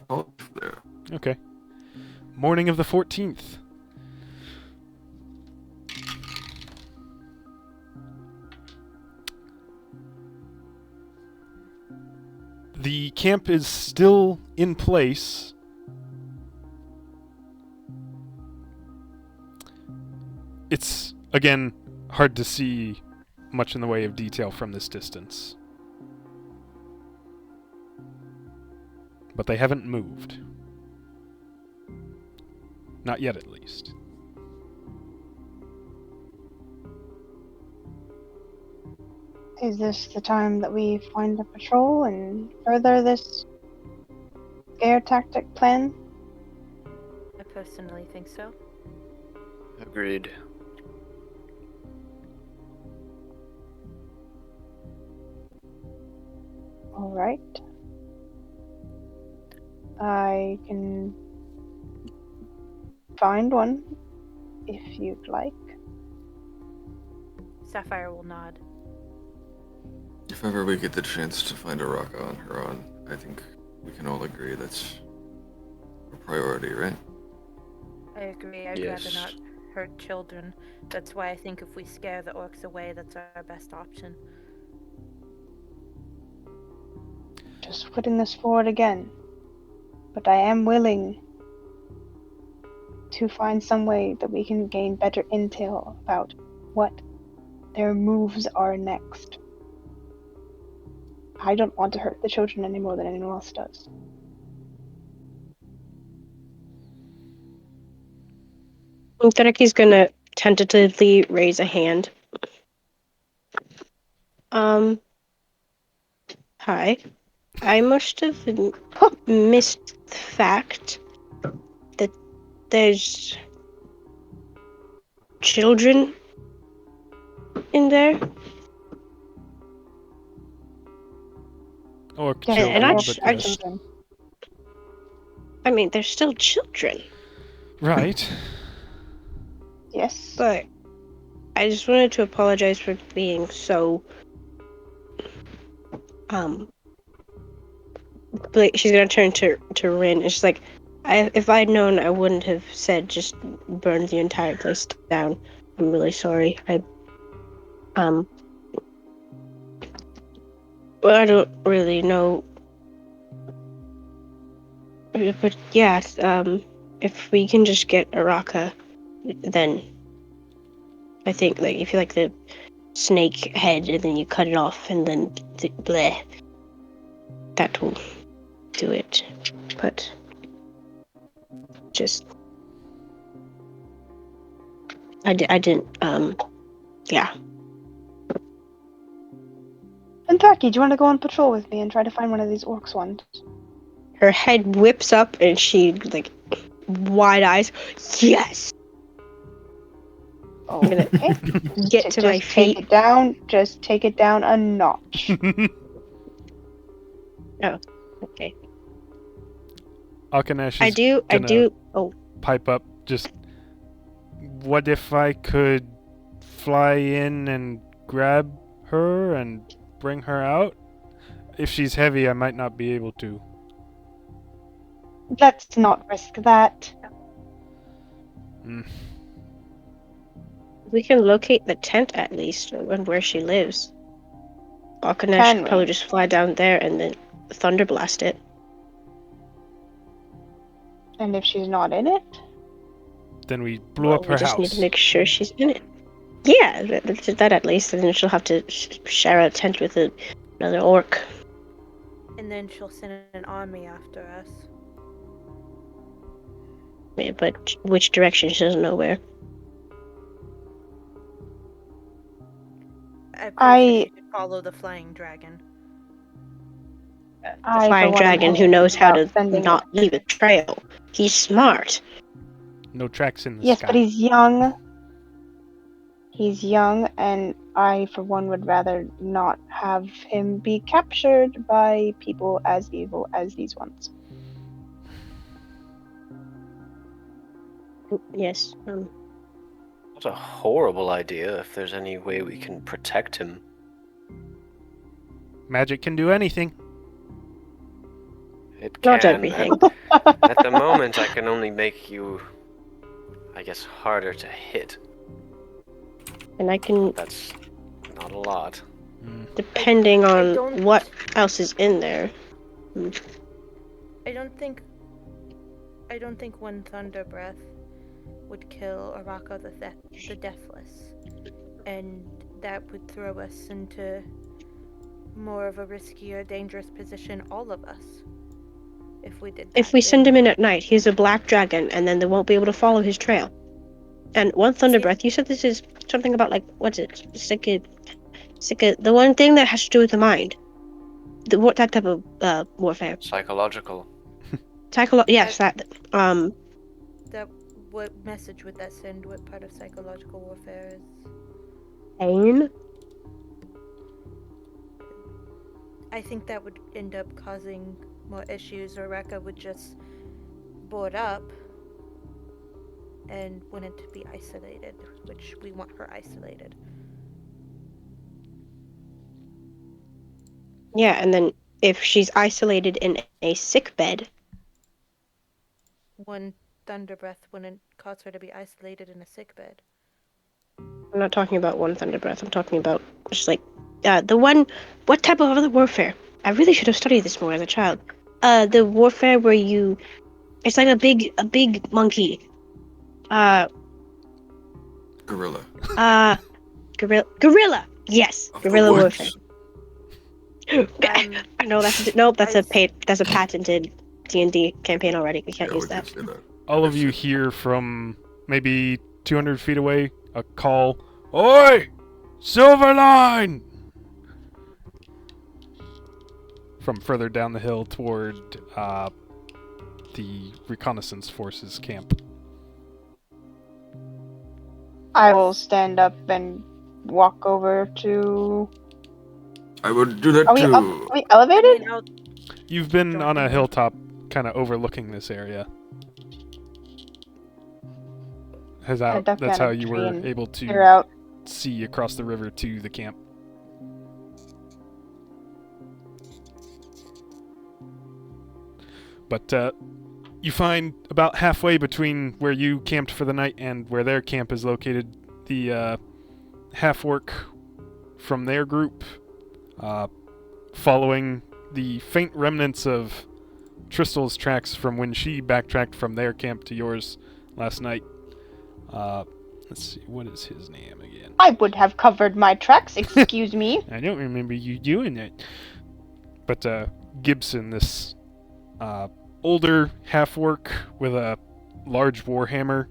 call it there. Okay. Morning of the 14th. The camp is still in place. It's, again, hard to see much in the way of detail from this distance. But they haven't moved. Not yet, at least. Is this the time that we find a patrol and further this scare tactic plan? I personally think so. Agreed. Alright. I can find one if you'd like. Sapphire will nod. If ever we get the chance to find a rock on her own, I think we can all agree that's a priority, right? I agree. I'd Yes. rather not hurt children. That's why I think if we scare the orcs away, that's our best option. Just putting this forward again. But I am willing to find some way that we can gain better intel about what their moves are next. I don't want to hurt the children any more than anyone else does. Threki's gonna tentatively raise a hand. Hi. I must have missed the fact that there's children in there. Orc Yeah, children, and I but just- yes. children. I mean, they're still children, Right. Yes. but I just wanted to apologize for being so, but she's gonna turn to Rin, and she's like, if I'd known, I wouldn't have said just burn the entire place down. I'm really sorry. Well, I don't really know, but yes, if we can just get Araka, then I think, like, if you like the snake head and then you cut it off and then bleh, that will do it. But just I didn't yeah. And Taki, do you want to go on patrol with me and try to find one of these orcs ones? Her head whips up and she, like, wide eyes. Yes. Oh, I'm gonna okay. get to my Just take feet. it down. Just take it down a notch. Okay. Akanesh I is do. Oh, pipe up. Just, what if I could fly in and grab her and bring her out? If she's heavy, I might not be able to. Let's not risk that. we can locate the tent at least and where she lives. Akanesh Can could we? probably just fly down there and then thunderblast it. And if she's not in it? Then we blew Well, up her we just house. need to make sure she's in it. Yeah, that at least, and then she'll have to share a tent with another orc. And then she'll send an army after us. Yeah, but which direction? She doesn't know where. I'm pretty I- sure she could follow the flying dragon. The I, for flying one, am dragon who hesitant knows how about to sending not it. leave a trail. He's smart. No tracks in the Yes, sky. but he's young. He's young, and I, for one, would rather not have him be captured by people as evil as these ones. Yes. It's a horrible idea if there's any way we can protect him. Magic can do anything. It Not can. everything. At the moment, I can only make you, I guess, harder to hit. And I can, That's not a lot. depending I on don't- what else is in there. I don't think one thunder breath would kill Araka the Deathless, and that would throw us into more of a riskier, dangerous position, all of us. If we did that. If we send him in at night, he's a black dragon, and then they won't be able to follow his trail. And one thunder breath, you said this is something about, like, what's it? The one thing that has to do with the mind. What that type of warfare? Psychological. Yes, that. That what message would that send? What part of psychological warfare is? Pain. I think that would end up causing more issues. Araka would just board up and wouldn't be isolated, which we want her isolated. Yeah, and then if she's isolated in a sick bed, One thunder breath wouldn't cause her to be isolated in a sick bed. I'm not talking about one thunder breath. I'm talking about just like the one. What type of other warfare? I really should have studied this more as a child. The warfare where it's like a big monkey. Gorilla. Gorilla. Yes, Of the guerrilla woods. warfare. I know that's that's a patented D&D campaign already. We can't Yeah, use we that. can say that. All of you hear from maybe 200 feet away a call. Oi! Silverline! From further down the hill toward the reconnaissance forces camp. I will stand up and walk over to. I would do that Are we too. up? Are we elevated? I mean, You've been Join on a them. hilltop kind of overlooking this area. Yeah, That's definitely how on a you tree were and able Figure to out. see across the river to the camp. But you find about halfway between where you camped for the night and where their camp is located, the half-orc from their group, following the faint remnants of Tristel's tracks from when she backtracked from their camp to yours last night. Let's see, what is his name again? I would have covered my tracks. Excuse me. I don't remember you doing it. But Gibson, this older half-orc with a large warhammer.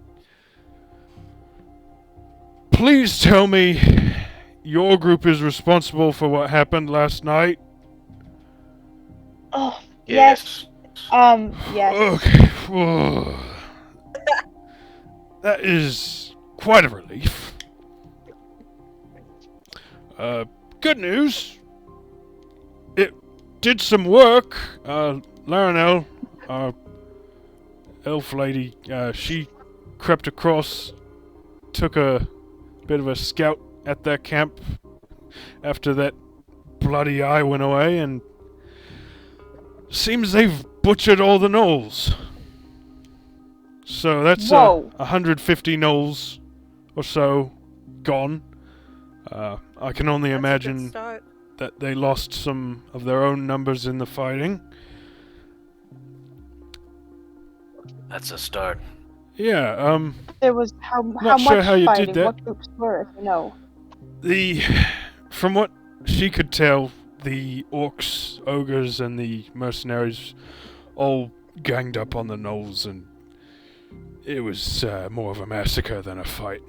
Please tell me your group is responsible for what happened last night. Oh yes. Yes. Okay. Whoa. That is quite a relief. Good news. It did some work. Larinelle, our elf lady, she crept across, took a bit of a scout at their camp after that bloody eye went away, and seems they've butchered all the gnolls. So that's Whoa. 150 gnolls or so gone. I can only that's a good imagine start. that they lost some of their own numbers in the fighting. That's a start. Yeah, There was how Not much sure how you did fighting? that. What groups were? If you know. From what she could tell, the orcs, ogres, and the mercenaries all ganged up on the gnolls, and it was more of a massacre than a fight.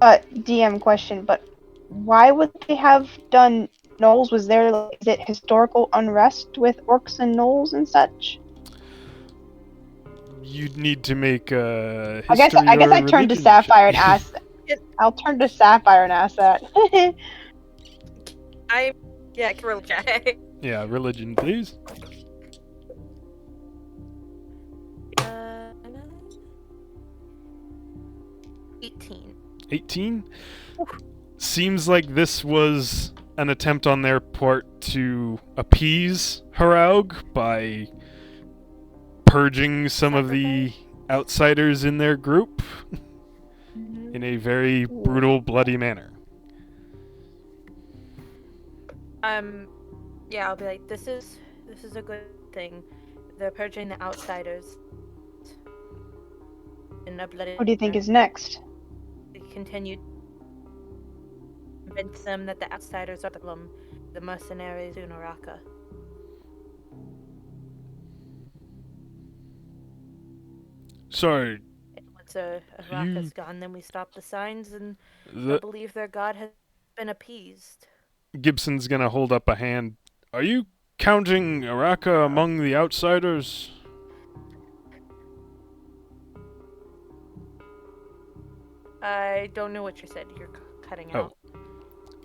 DM question, but why would they have done gnolls? Was there is it historical unrest with orcs and gnolls and such? You'd need to make a I guess history I or turn to religion Sapphire and check. ask. I'll turn to Sapphire and ask that. Yeah, Kirill check. Yeah, religion, please. 18. 18? Seems like this was an attempt on their part to appease Haraug by purging some of the outsiders in their group in a very brutal, bloody manner. Yeah, I'll be like, this is a good thing. They're purging the outsiders in a bloody What do you think manner. is next? We continue to convince them that the outsiders are the problem, the mercenaries in Uraka. Sorry, And once Uraka's gone, then we stop the signs and the believe their god has been appeased. Gibson's gonna hold up a hand. Are you counting Araka among the outsiders? I don't know what you said. You're cutting Oh. out.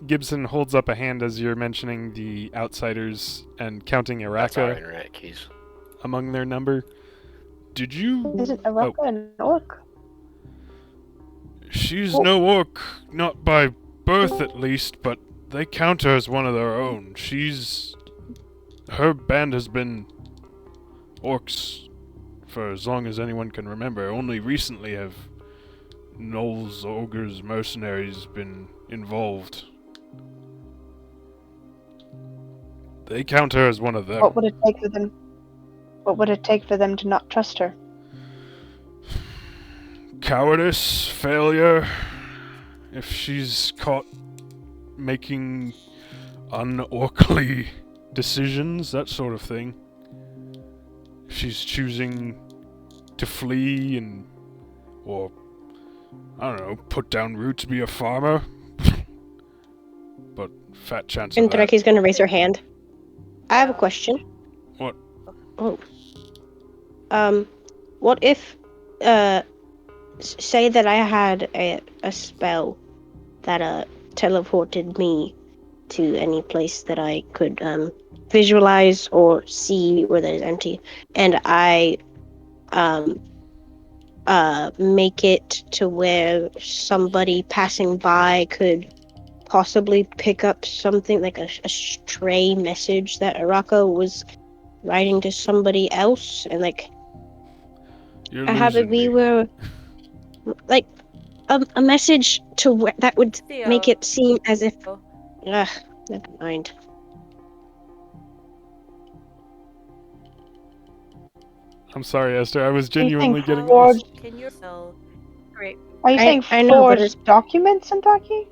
Gibson holds up a hand as you're mentioning the outsiders and counting That's our Araka internet keys. among their number. Did you... Isn't Araka an orc? She's no orc, not by birth at least, but they count her as one of their own. Her band has been orcs for as long as anyone can remember. Only recently have Gnolls, ogres, mercenaries been involved. They count her as one of them. What would it take for them? What would it take for them to not trust her? Cowardice, failure. If she's caught making unorkly decisions, that sort of thing. If she's choosing to flee or, I don't know, put down roots, be a farmer. But fat chance And of that. Dreki's gonna raise her hand. I have a question. What? Oh. What if, say that I had a spell that, teleported me to any place that I could, visualize or see where there's empty, and I, make it to where somebody passing by could possibly pick up something like a stray message that Araka was writing to somebody else, and like You're have it losing be me. where like a message to where that would Theo. make it seem as if never mind. I'm sorry, Esther. I was Are you genuinely saying getting forged? lost. Can you sell? Great. Are you saying I know, but forged documents, Santaki?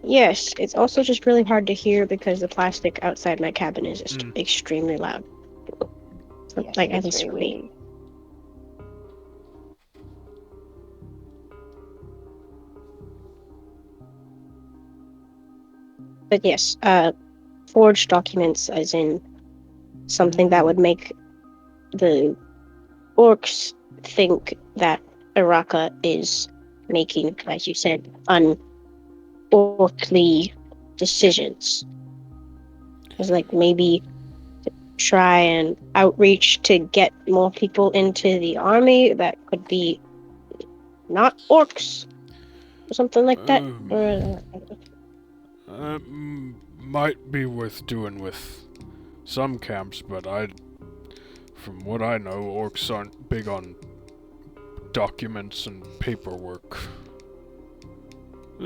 Yes, it's also just really hard to hear because the plastic outside my cabin is just Mm. extremely loud. Yes, Like at it's least very for me. windy. But yes, forged documents as in something that would make the orcs think that Araka is making, as you said, unorkly decisions. It's like maybe try and outreach to get more people into the army that could be not orcs or something like that. Might be worth doing with some camps, but from what I know, orcs aren't big on documents and paperwork.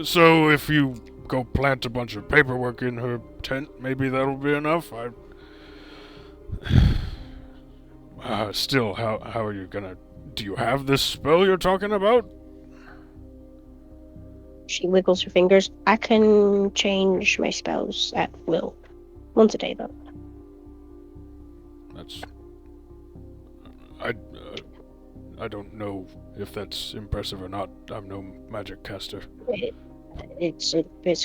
So if you go plant a bunch of paperwork in her tent, maybe that'll be enough. Still, how are you gonna... Do you have this spell you're talking about? She wiggles her fingers. I can change my spells at will. Once a day, though. That's... I don't know if that's impressive or not. I'm no magic caster. It's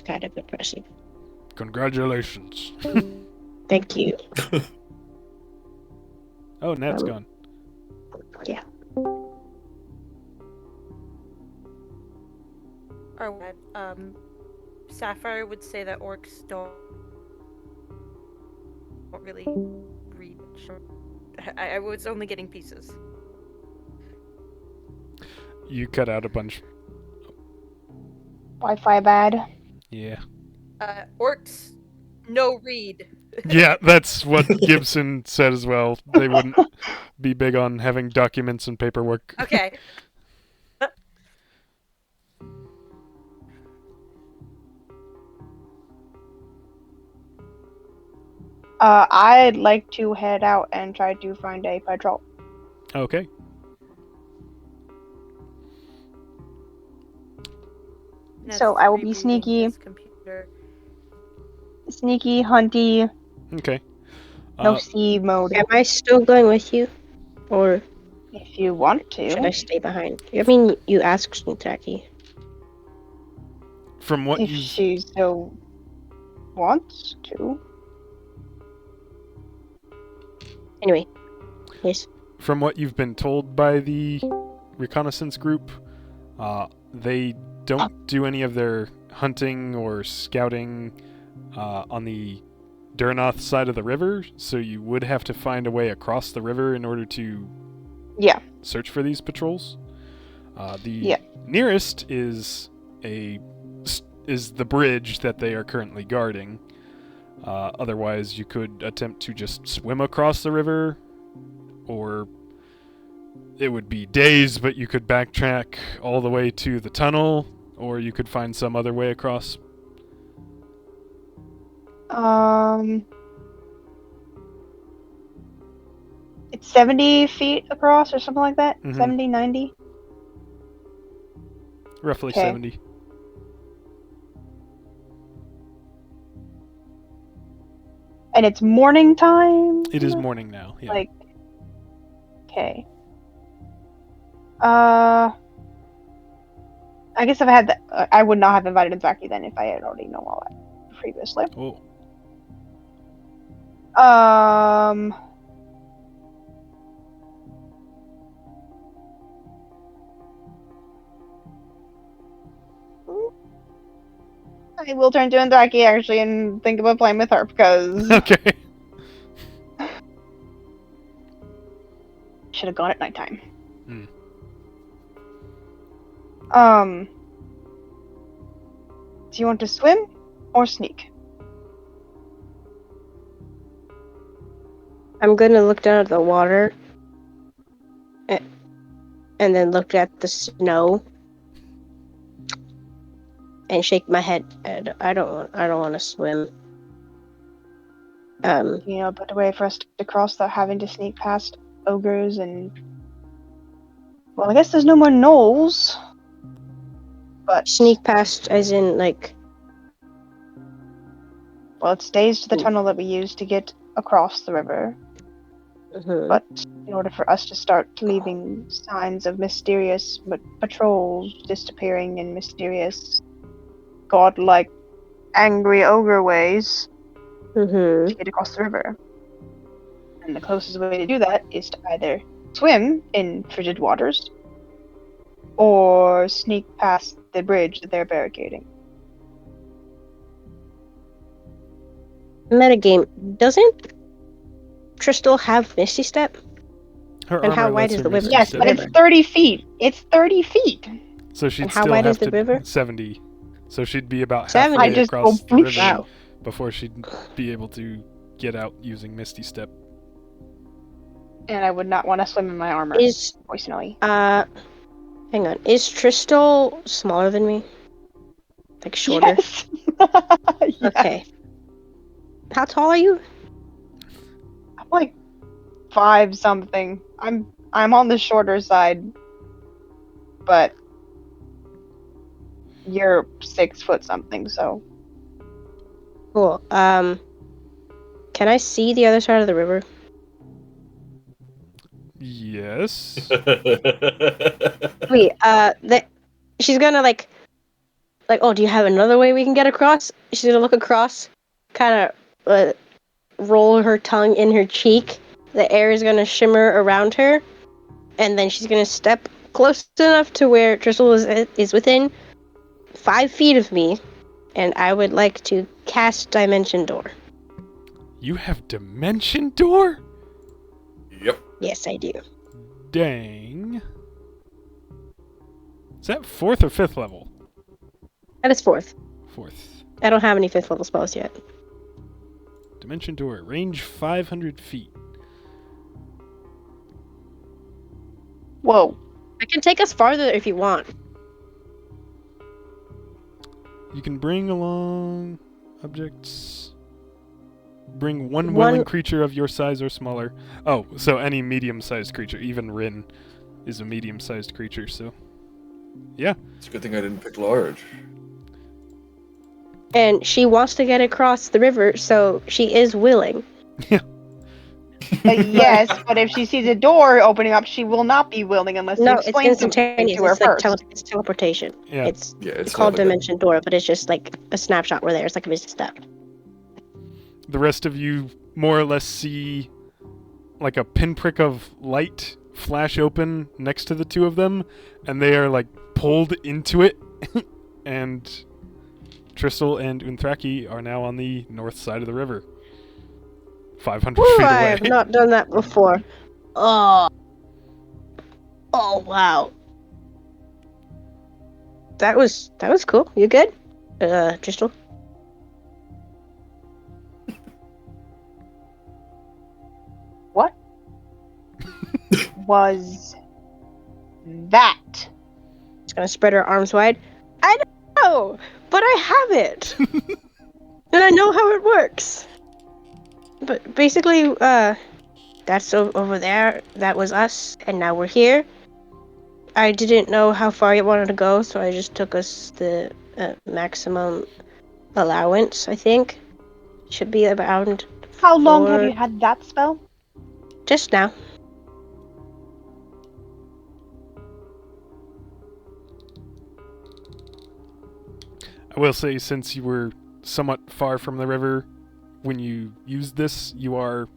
kind of impressive. Congratulations. Thank you. Oh, Nat's gone. Yeah. Or Sapphire would say that orcs don't really read. I was only getting pieces. You cut out a bunch. Wi-Fi bad. Yeah. Orcs, no read. Yeah, that's what Gibson said as well. They wouldn't be big on having documents and paperwork. Okay. I'd like to head out and try to find a patrol. Okay. So I will be Rebooting sneaky. this computer. Sneaky, hunty, Okay. no Steve mode. Am I still going with you? Or If you want should I to. stay behind? I mean, you asked Taki. From what If you she so wants to. Anyway, yes. from what you've been told by the reconnaissance group, they don't do any of their hunting or scouting on the Durnoth side of the river, so you would have to find a way across the river in order to search for these patrols. The nearest is the bridge that they are currently guarding. Otherwise, you could attempt to just swim across the river, or it would be days, but you could backtrack all the way to the tunnel, or you could find some other way across. It's 70 feet across or something like that? Mhm. 70, 90? Roughly Okay. 70. And it's morning time? It is morning now, yeah. Like, okay. I guess if I had I would not have invited Zaki then if I had already known all that previously. Oh. I will turn to Zaki actually and think about playing with her because Okay. should have gone at nighttime. Hmm. Do you want to swim or sneak? I'm gonna look down at the water and then look at the snow and shake my head. I don't want to swim. You know, a better way for us to cross without having to sneak past ogres and... Well, I guess there's no more gnolls. But... Sneak past as in, like... Well, it stays to the tunnel that we used to get across the river. Mm-hmm. But in order for us to start leaving signs of mysterious patrols disappearing in mysterious, godlike, angry ogre ways to get across the river. And the closest way to do that is to either swim in frigid waters or sneak past the bridge that they're barricading. Metagame, doesn't Tristal have Misty Step? Her And how armor wide lets is her the Misty river? Yes, Step. but it's 30 feet. It's 30 feet. So she'd And how still wide have is the to river? 70. So she'd be about 70? halfway I just across go the bloosh. river Wow. before she'd be able to get out using Misty Step. And I would not want to swim in my armor, Is personally. hang on. Is Tristal smaller than me? Like shorter? Yes. Yes. Okay. How tall are you? I'm like 5 something. I'm on the shorter side, but you're 6 foot something. So Cool. Can I see the other side of the river? Yes. Wait. She's gonna like. Oh, do you have another way we can get across? She's gonna look across, kind of roll her tongue in her cheek. The air is gonna shimmer around her, and then she's gonna step close enough to where Tristal is within 5 feet of me, and I would like to cast Dimension Door. You have Dimension Door? Yep. Yes, I do. Dang. Is that 4th or 5th level? That is 4th. 4th. I don't have any 5th level spells yet. Dimension door. Range 500 feet. Whoa. I can take us farther if you want. You can bring along objects. Bring one One- willing creature of your size or smaller. Oh, so any medium-sized creature. Even Rin is a medium-sized creature, so... Yeah. It's a good thing I didn't pick large. And she wants to get across the river, so she is willing. Yes, but if she sees a door opening up, she will not be willing unless you No, it's explain something instantaneous. to her It's like first. it's teleportation. Yeah. It's Yeah, it's called not like Dimension Door, but it's just like a snapshot where there's like a busy step. The rest of you more or less see like a pinprick of light flash open next to the two of them, and they are like pulled into it. And Tristel and Unthraki are now on the north side of the river. 500 Ooh, feet I away. have not done that before. Oh. Oh wow. That was cool. You good? Tristel? What was that? Just gonna spread her arms wide. I don't know, but I have it. And I know how it works. But basically, that's over there. That was us, and now we're here. I didn't know how far you wanted to go, so I just took us the maximum allowance, I think. Should be around How long have 4 you had that spell? just now. I will say, since you were somewhat far from the river when you used this, you are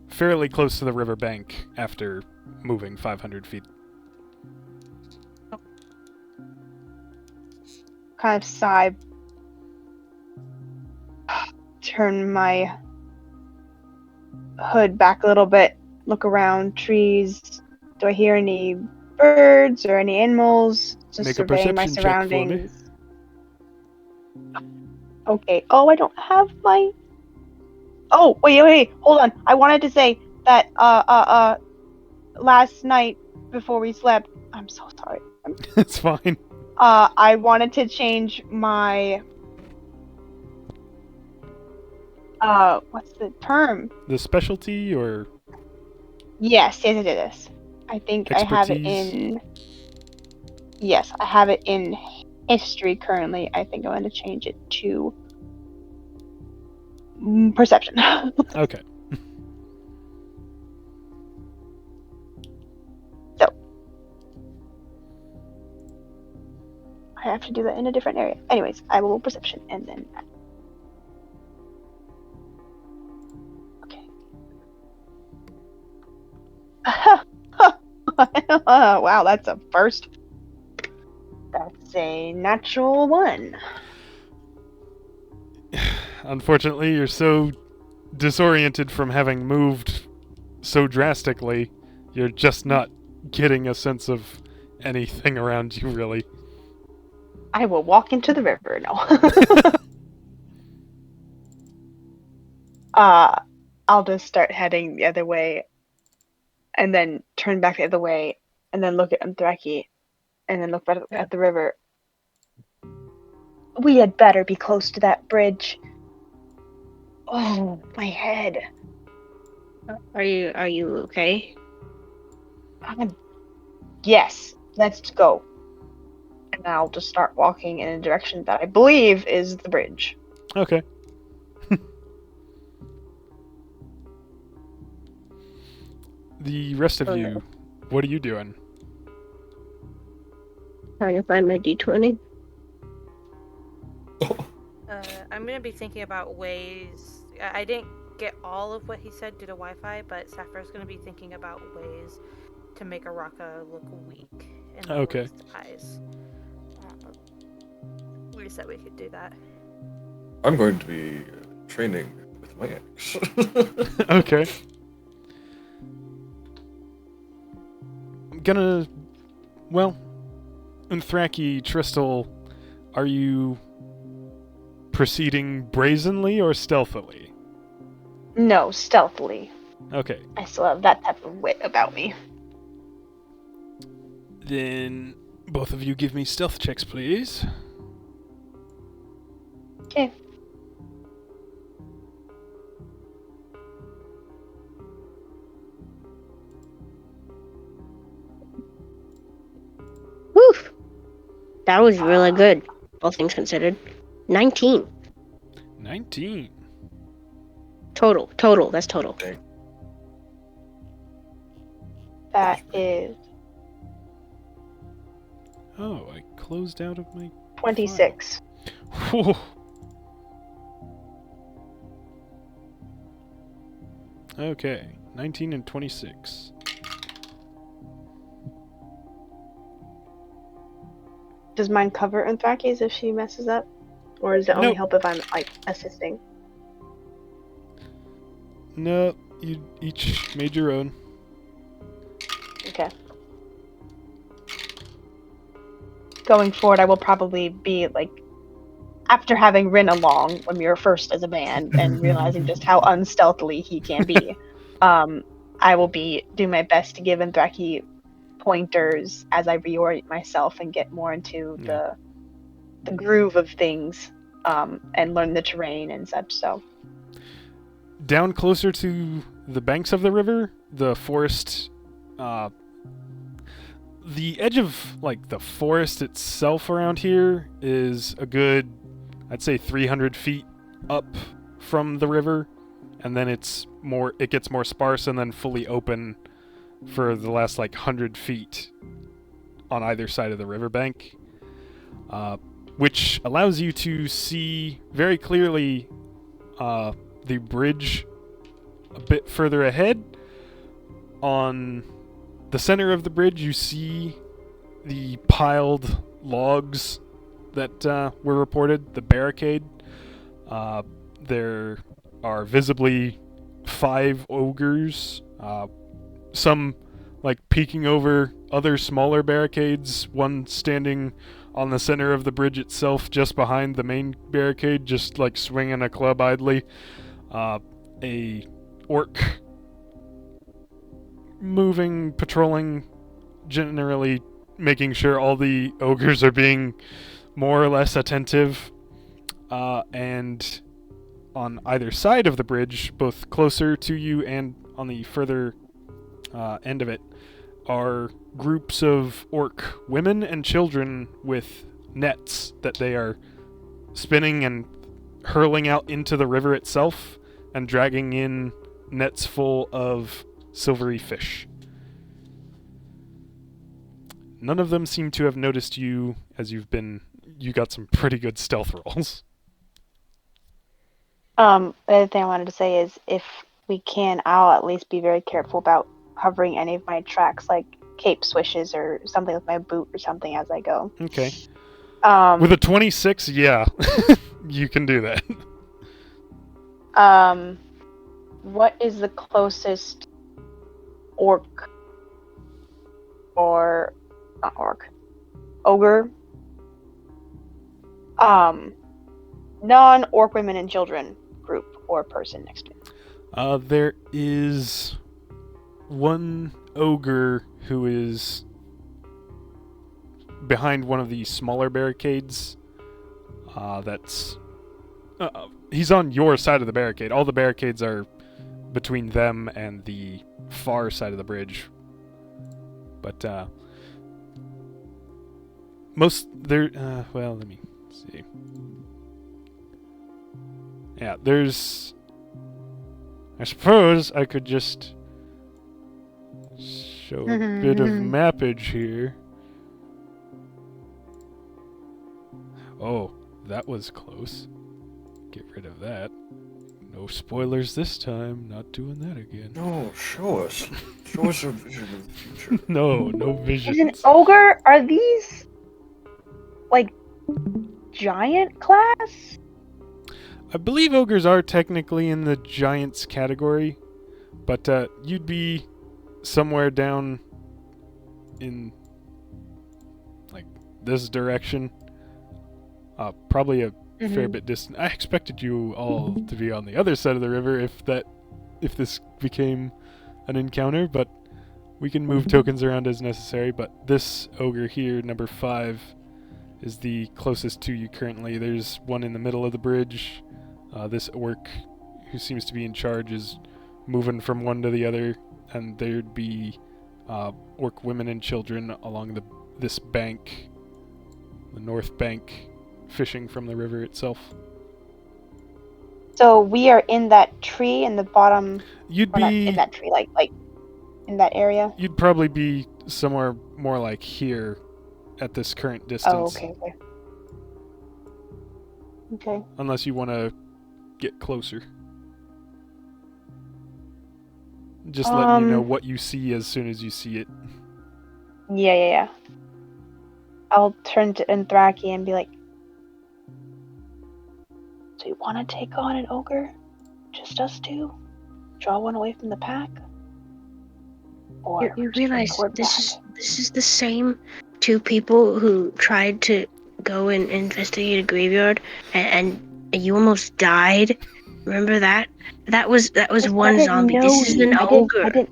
fairly close to the river bank after moving 500 feet. Kind of sigh. Turn my hood back a little bit. Look around. Trees. Do I hear any birds or any animals? Just Make a surveying my perception check for me. surroundings. Okay. Oh, I don't have my. Oh, wait. Hold on. I wanted to say that last night before we slept. I'm so sorry. It's fine. I wanted to change my. What's the term? The specialty or Yes. I think I have it Expertise? in. Yes, I have it in history currently. I think I'm going to change it to perception. okay. I have to do that in a different area. Anyways, I will perception and then. Okay. Wow, that's a first. That's a natural 1. Unfortunately, you're so disoriented from having moved so drastically, you're just not getting a sense of anything around you, really. I will walk into the river. No. I'll just start heading the other way, and then turn back the other way, and then look at Anthraki, and then look back at the river. We had better be close to that bridge. Oh, my head. Are you okay? Yes, let's go. And I'll just start walking in a direction that I believe is the bridge. Okay. The rest of you, what are you doing? Trying to find my D20. I'm gonna be thinking about ways. I didn't get all of what he said due to Wi-Fi, but Sapphire's gonna be thinking about ways to make Araka look weak in the Okay. Lord's eyes. We said we could do that. I'm going to be training with my axe. Okay. I'm gonna... Well, Unthraki, Tristel, are you proceeding brazenly or stealthily? No, stealthily. Okay. I still have that type of wit about me. Then both of you give me stealth checks, please. Okay. Woof. That was really good, all things considered. 19. 19. Total. That's total. That is Oh, I closed out of my 26. Whew. Okay, 19 and 26. Does mine cover Anthraki's if she messes up? Or does it only Nope. help if I'm, like, assisting? No, you each made your own. Okay. Going forward, I will probably be, like, after having ridden along when we were first as a band and realizing just how unstealthily he can be, I will do my best to give Anthraki pointers as I reorient myself and get more into the groove of things, and learn the terrain and such. So Down closer to the banks of the river, the forest, the edge of, like, the forest itself around here is a good, I'd say 300 feet up from the river, and then it gets more sparse and then fully open for the last, like, 100 feet on either side of the riverbank, which allows you to see very clearly the bridge a bit further ahead. On the center of the bridge, you see the piled logs that were reported, the barricade. There are visibly 5 ogres, some like peeking over other smaller barricades, one standing on the center of the bridge itself just behind the main barricade, just like swinging a club idly. A orc moving, patrolling, generally making sure all the ogres are being more or less attentive. And on either side of the bridge, both closer to you and on the further end of it, are groups of orc women and children with nets that they are spinning and hurling out into the river itself and dragging in nets full of silvery fish. None of them seem to have noticed you, as you got some pretty good stealth rolls. the other thing I wanted to say is if we can, I'll at least be very careful about covering any of my tracks, like cape swishes or something with my boot or something as I go. Okay. With a 26, yeah, you can do that. What is the closest orc or not orc, ogre, non-orc women and children group or person next to me? There is one ogre who is behind one of the smaller barricades. He's on your side of the barricade. All the barricades are between them and the far side of the bridge. But well, let me see. Yeah, I suppose I could just show a bit of mappage here. Oh, that was close. Get rid of that. No spoilers this time. Not doing that again. No, show us. Show us a vision of the future. No visions. Is an ogre? Are these like giant class? I believe ogres are technically in the giants category, but you'd be somewhere down in like this direction. Probably a fair bit distant. I expected you all to be on the other side of the river if this became an encounter, but we can move tokens around as necessary. But this ogre here, number 5, is the closest to you currently. There's one in the middle of the bridge. This orc who seems to be in charge is moving from one to the other, and there'd be orc women and children along this bank, the north bank, fishing from the river itself. So we are in that tree in the bottom. You'd Or not be in that tree, like in that area. You'd probably be somewhere more like here at this current distance. Oh, okay. Okay. Unless you want to get closer. Just letting you know what you see as soon as you see it. Yeah. I'll turn to Anthraki and be like, "So you want to take on an ogre? Just us two? Draw one away from the pack? Or You realize report this back?" is the same 2 people who tried to go and investigate a graveyard, and you almost died. Remember that? That was one zombie. This is an ogre.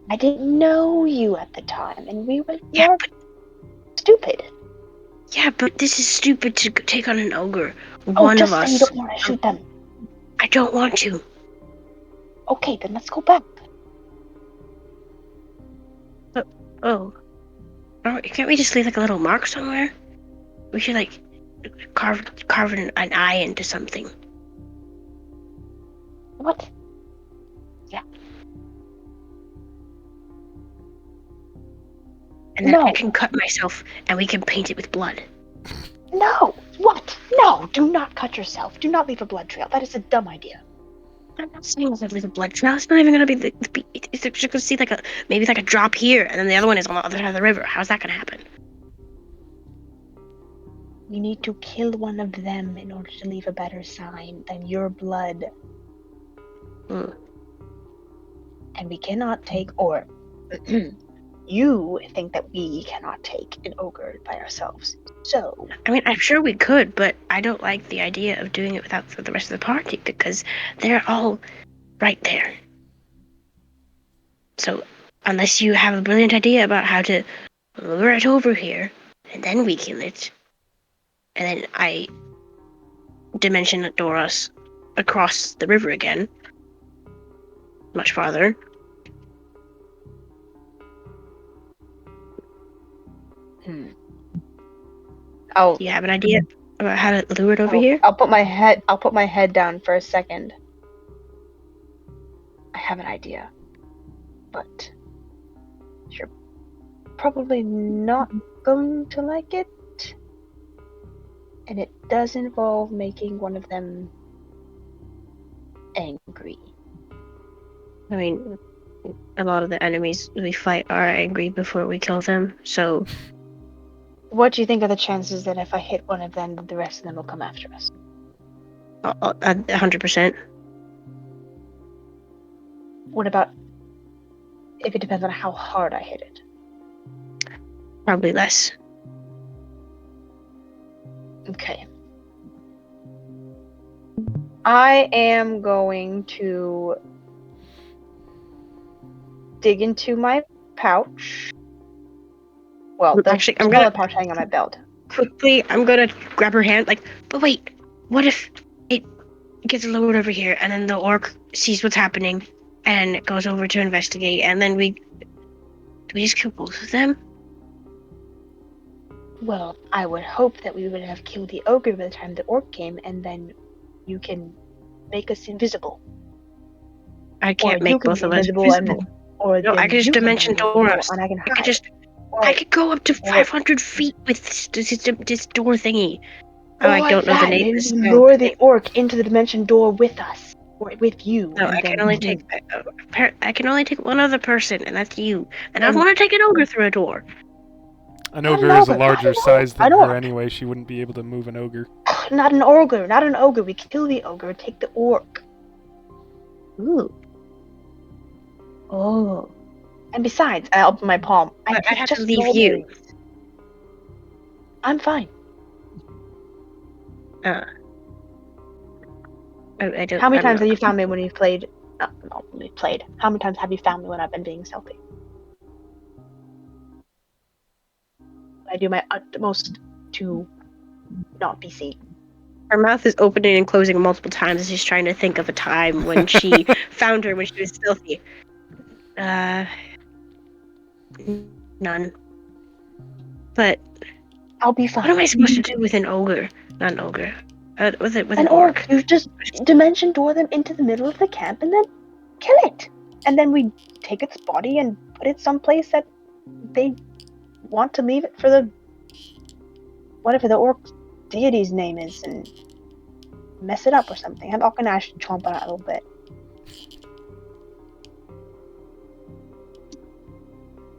I didn't know you at the time, and we were Yeah, but stupid. Yeah, but this is stupid to take on an ogre. Oh, One just of say us. you don't want to shoot them. I don't want to. Okay, then let's go back. Oh, can't we just leave like a little mark somewhere? We should like carve an eye into something. What? And then No. I can cut myself and we can paint it with blood. No! What? No! Do not cut yourself. Do not leave a blood trail. That is a dumb idea. I'm not saying it's leave a blood trail. It's not even gonna be it's just gonna see maybe a drop here, and then the other one is on the other side of the river. How's that gonna happen? We need to kill one of them in order to leave a better sign than your blood. And we cannot take, or you think that we cannot take an ogre by ourselves. So, I mean, I'm sure we could, but I don't like the idea of doing it without the rest of the party because they're all right there. So, unless you have a brilliant idea about how to lure it over here, and then we kill it, and then I dimension door us across the river again, much farther. Do you have an idea about how to lure it over here? I'll put my head down for a second. I have an idea, but you're probably not going to like it, and it does involve making one of them angry. I mean, a lot of the enemies we fight are angry before we kill them, so... What do you think are the chances that if I hit one of them, the rest of them will come after us? 100%. What about if it depends on how hard I hit it? Probably less. Okay. I am going to dig into my pouch. Well, actually, I'm gonna pouch hanging on my belt. Quickly, I'm gonna grab her hand. But wait, what if it gets lowered over here, and then the orc sees what's happening, and goes over to investigate, and then do we just kill both of them? Well, I would hope that we would have killed the ogre by the time the orc came, and then you can make us invisible. I can't make both of us invisible. No, I can just dimension door us. And I can hide. I could go up to 500 feet with this door thingy. Oh, I don't know the name. Lure the orc into the dimension door with us, or with you. No, I can only take one other person, and that's you. And I don't want to take an ogre through a door. An ogre is a larger size than her anyway. She wouldn't be able to move an ogre. Not an ogre. We kill the ogre, take the orc. Ooh. Oh. And besides, I open my palm. I have to leave you. I'm fine. I don't. How many I'm times not have you found me when you've played? Not when we've played. How many times have you found me when I've been being stealthy? I do my utmost to not be seen. Her mouth is opening and closing multiple times as she's trying to think of a time when she found her when she was stealthy. None. But I'll be fine. what am I supposed to do with an ogre? Not an ogre. With an An orc. orc. You just dimension door them into the middle of the camp and then kill it. And then we take its body and put it someplace that they want to leave it for the whatever the orc deity's name is and mess it up or something. Have Alkanash chomp on it a little bit.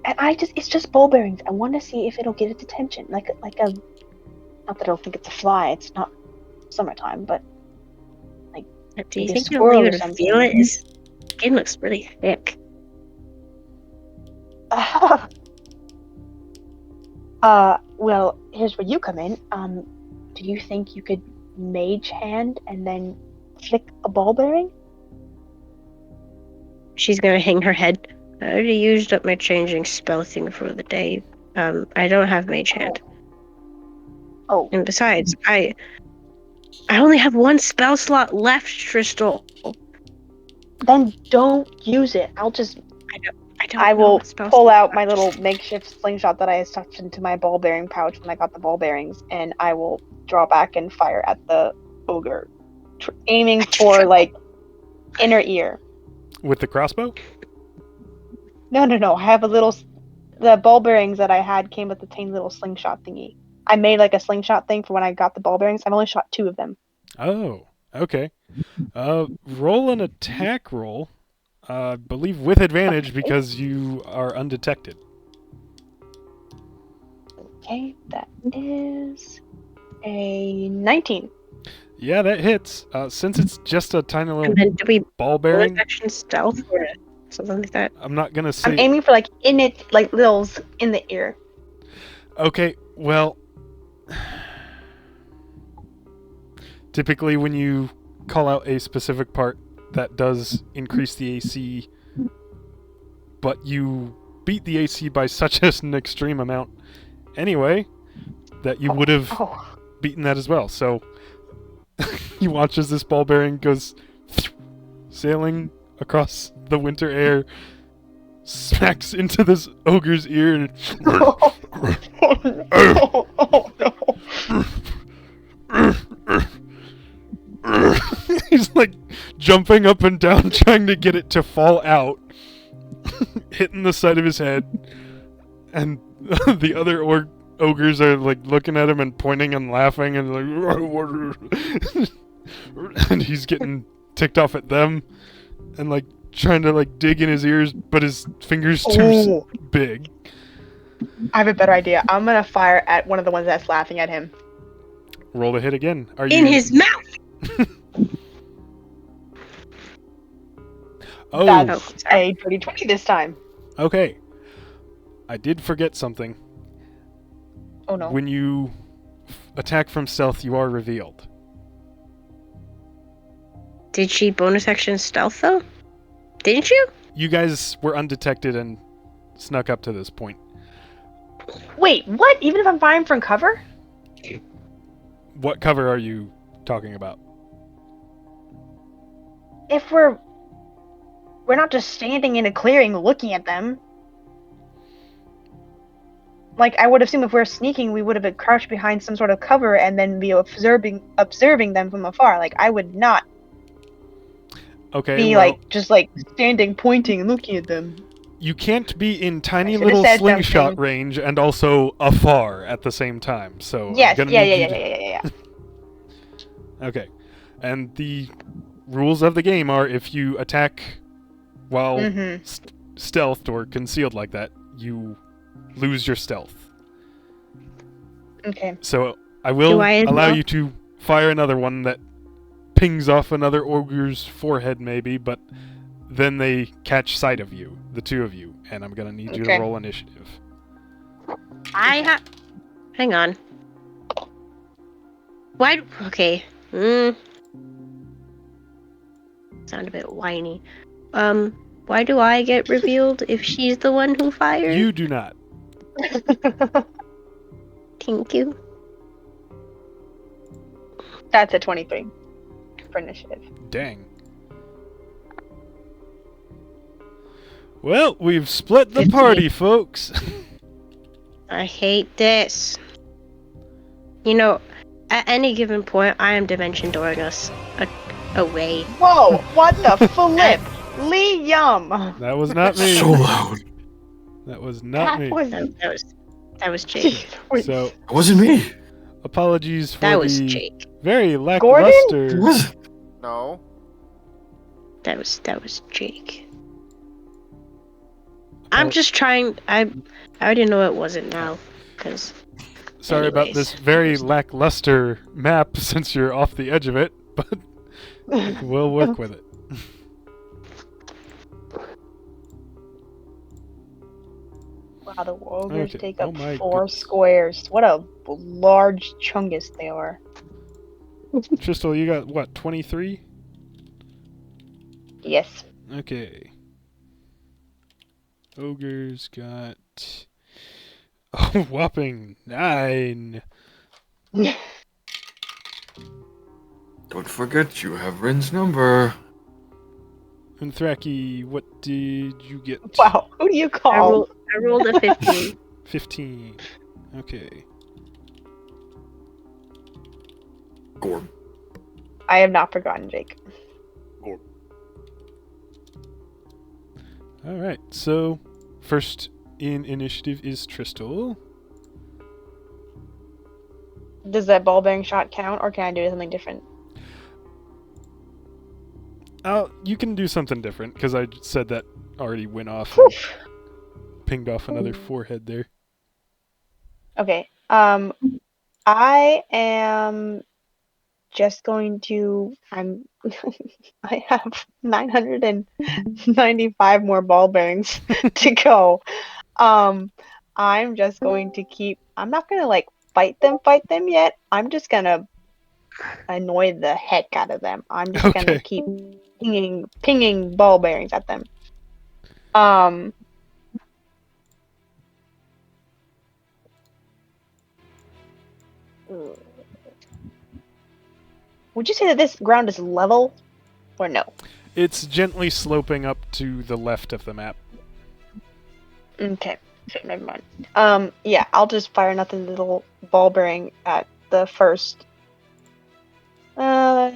And it's just ball bearings. I want to see if it'll get its attention. Like a, not that it'll think it's a fly. It's not summertime, but like Do you maybe a think you'll be squirrel or able to something. feel it? His skin looks really thick. Well, here's where you come in. Do you think you could mage hand and then flick a ball bearing? She's gonna hang her head. I already used up my changing spell thing for the day. I don't have mage hand. Oh, And besides, I only have one spell slot left, Tristal. then don't use it. I don't know will what spell pull slot out my left. little makeshift slingshot that I stuffed into my ball bearing pouch when I got the ball bearings, and I will draw back and fire at the ogre, aiming for like inner ear. With the crossbow? No. I have the ball bearings that I had came with the tiny little slingshot thingy. I made like a slingshot thing for when I got the ball bearings. I've only shot 2 of them. Oh, okay. Roll an attack roll. I believe with advantage because you are undetected. Okay, that is a 19. Yeah, that hits. Since it's just a tiny And little then do we ball bonus bearing, action stealth or something like that? I'm not gonna I'm say. aiming for like in it, like littles in the ear. Okay, well, typically when you call out a specific part, that does increase the AC, but you beat the AC by such an extreme amount anyway that you would have Oh, beaten that as well. So he watches this ball bearing goes sailing across the winter air, smacks into this ogre's ear, and oh no. he's like jumping up and down trying to get it to fall out, hitting the side of his head, and the other ogres are like looking at him and pointing and laughing and like and he's getting ticked off at them and like trying to like dig in his ears, but his fingers too big. I have a better idea. I'm gonna fire at one of the ones that's laughing at him. Roll to hit again. Are In you his mouth! Oh, That's a dirty 20 this time. okay. I did forget something. Oh no. When you attack from stealth, you are revealed. Did she bonus action stealth though? Didn't you? You guys were undetected and snuck up to this point. Wait, what? Even if I'm firing from cover? What cover are you talking about? If we're not just standing in a clearing looking at them. Like, I would assume if we're sneaking, we would have been crouched behind some sort of cover and then be observing them from afar. Like, I would not Okay, be well, like just like standing, pointing, and looking at them. you can't be in tiny I should've little said slingshot something. range and also afar at the same time. So Yes, I'm gonna yeah. need you to... Okay, and the rules of the game are if you attack while Mm-hmm. stealthed or concealed like that, you lose your stealth. Okay. So I will Do I as allow well? you to fire another one that pings off another ogre's forehead maybe, but then they catch sight of you, the two of you, and I'm gonna need you to Okay. roll initiative. Hang on. Why? Okay. sound a bit whiny. Why do I get revealed if she's the one who fired? You do not. Thank you. That's a 23 for initiative. Dang. Well, we've split the 15. party, folks. I hate this. You know, at any given point, I am dimension dooring us away. Whoa! What the flip? Lee Yum! That was not me. So loud. That was not me. That was Jake. So, It wasn't me. apologies for That was the Jake. very Gordon? lackluster. It wasn't. No. That was Jake. I'm just trying. I already know it wasn't now, because. Sorry about Anyways. this very lackluster map since you're off the edge of it, but we'll work with it. Wow, the ogres Okay. take Oh up my 4 goodness. squares. What a large chungus they are. Tristal, you got what, 23? Yes. Okay. Ogres got a whopping 9. Don't forget, you have Rin's number. And Thraki, what did you get? Wow, who do you call? I rolled a 15. 15. Okay. Gorb. I have not forgotten Jake. Alright, so first in initiative is Tristal. Does that ball bearing shot count, or can I do something different? You can do something different, because I said that already went off and pinged off another forehead there. Okay. I am just going to. I have 995 more ball bearings to go. I'm just going to keep. I'm not gonna like fight them yet. I'm just gonna annoy the heck out of them. I'm just gonna Okay. keep pinging ball bearings at them. Would you say that this ground is level, or no? It's gently sloping up to the left of the map. Okay, so never mind. Yeah, I'll just fire another little ball bearing at the first. No,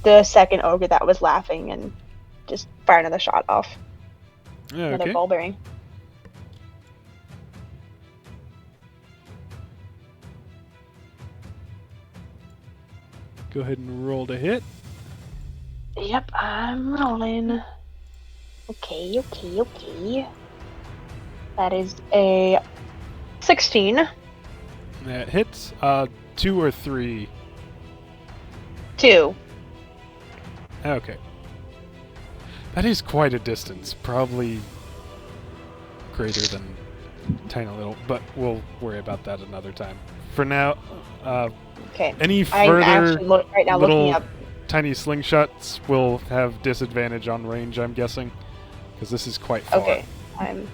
the second ogre that was laughing, and just fire another shot off. Another Okay. ball bearing. Go ahead and roll to hit. Yep, I'm rolling. Okay. That is a 16. That hits. 2 or 3. 2. Okay. That is quite a distance. Probably greater than tiny little, but we'll worry about that another time. For now, Okay. any I'm further actually right now looking little up. tiny slingshots will have disadvantage on range, I'm guessing, because this is quite far. Okay. And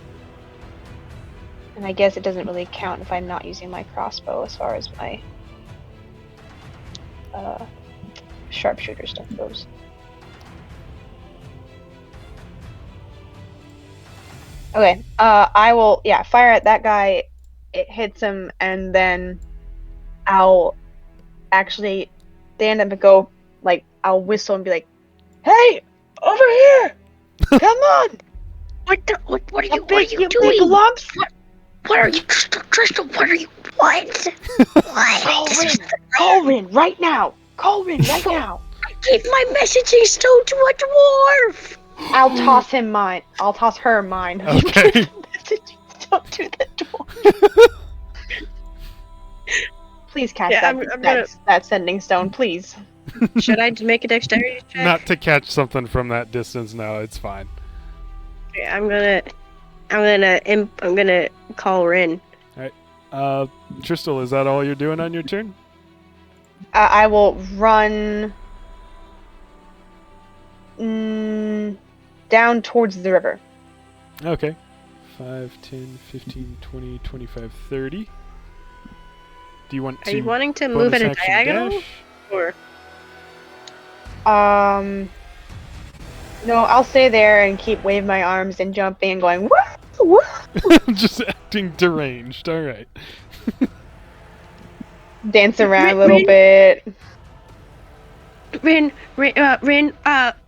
I guess it doesn't really count if I'm not using my crossbow as far as my sharpshooter stuff goes. Okay, I will, fire at that guy. It hits him, and then I'll actually stand up and go, like, I'll whistle and be like, "Hey, over here! Come on! What are you Big doing? lumps! What are you, Crystal? What are you? What? What? Colvin, right now! Colvin, right now! I gave my messaging stone to a dwarf. I'll toss him mine. I'll toss her mine. Okay. Don't do the door. Please catch Yeah, that sending stone, please. Should I make a dexterity check? Not to catch something from that distance. No, it's fine. Okay, I'm gonna call Rin. Tristal, is that all you're doing on your turn? I will run down towards the river. Okay. 5, 10, 15, 20, 25, 30. Do you want Are to you wanting to move bonus at a action diagonal? dash? Or No, I'll stay there and keep waving my arms and jumping and going woo woo. Just acting deranged. All right. Dance around a Rin, little bit. Rin,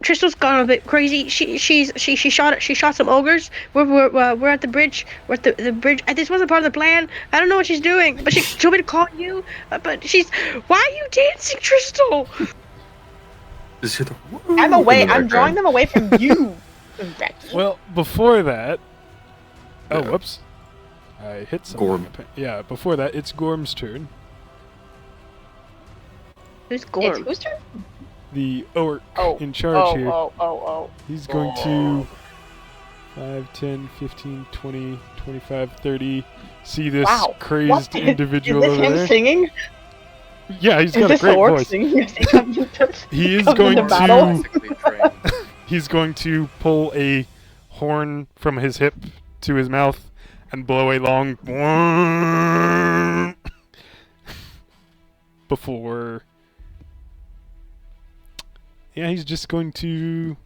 Crystal's gone a bit crazy. She shot some ogres. We're at the bridge. We're at the bridge. This wasn't part of the plan. I don't know what she's doing, but she told me to call you. But she's. Why are you dancing, Crystal? Just hear the I'm woo away. in the I'm drawing background. them away from you. Becky. Well, before that. Oh, Yeah. whoops. I hit something. Gorm. Yeah, before that, it's Gorm's turn. Who's It's Gorm? whose turn? The orc Oh. in charge here. Oh. He's going to 5, 10, 15, 20, 25, 30. See this Wow. crazed What? individual Is this over him there? singing? Yeah, he's Is got a this the great orc voice. singing as he comes into, He is comes going into to- battle? Basically trained. He's going to pull a horn from his hip to his mouth and blow a long before. Yeah, he's just going to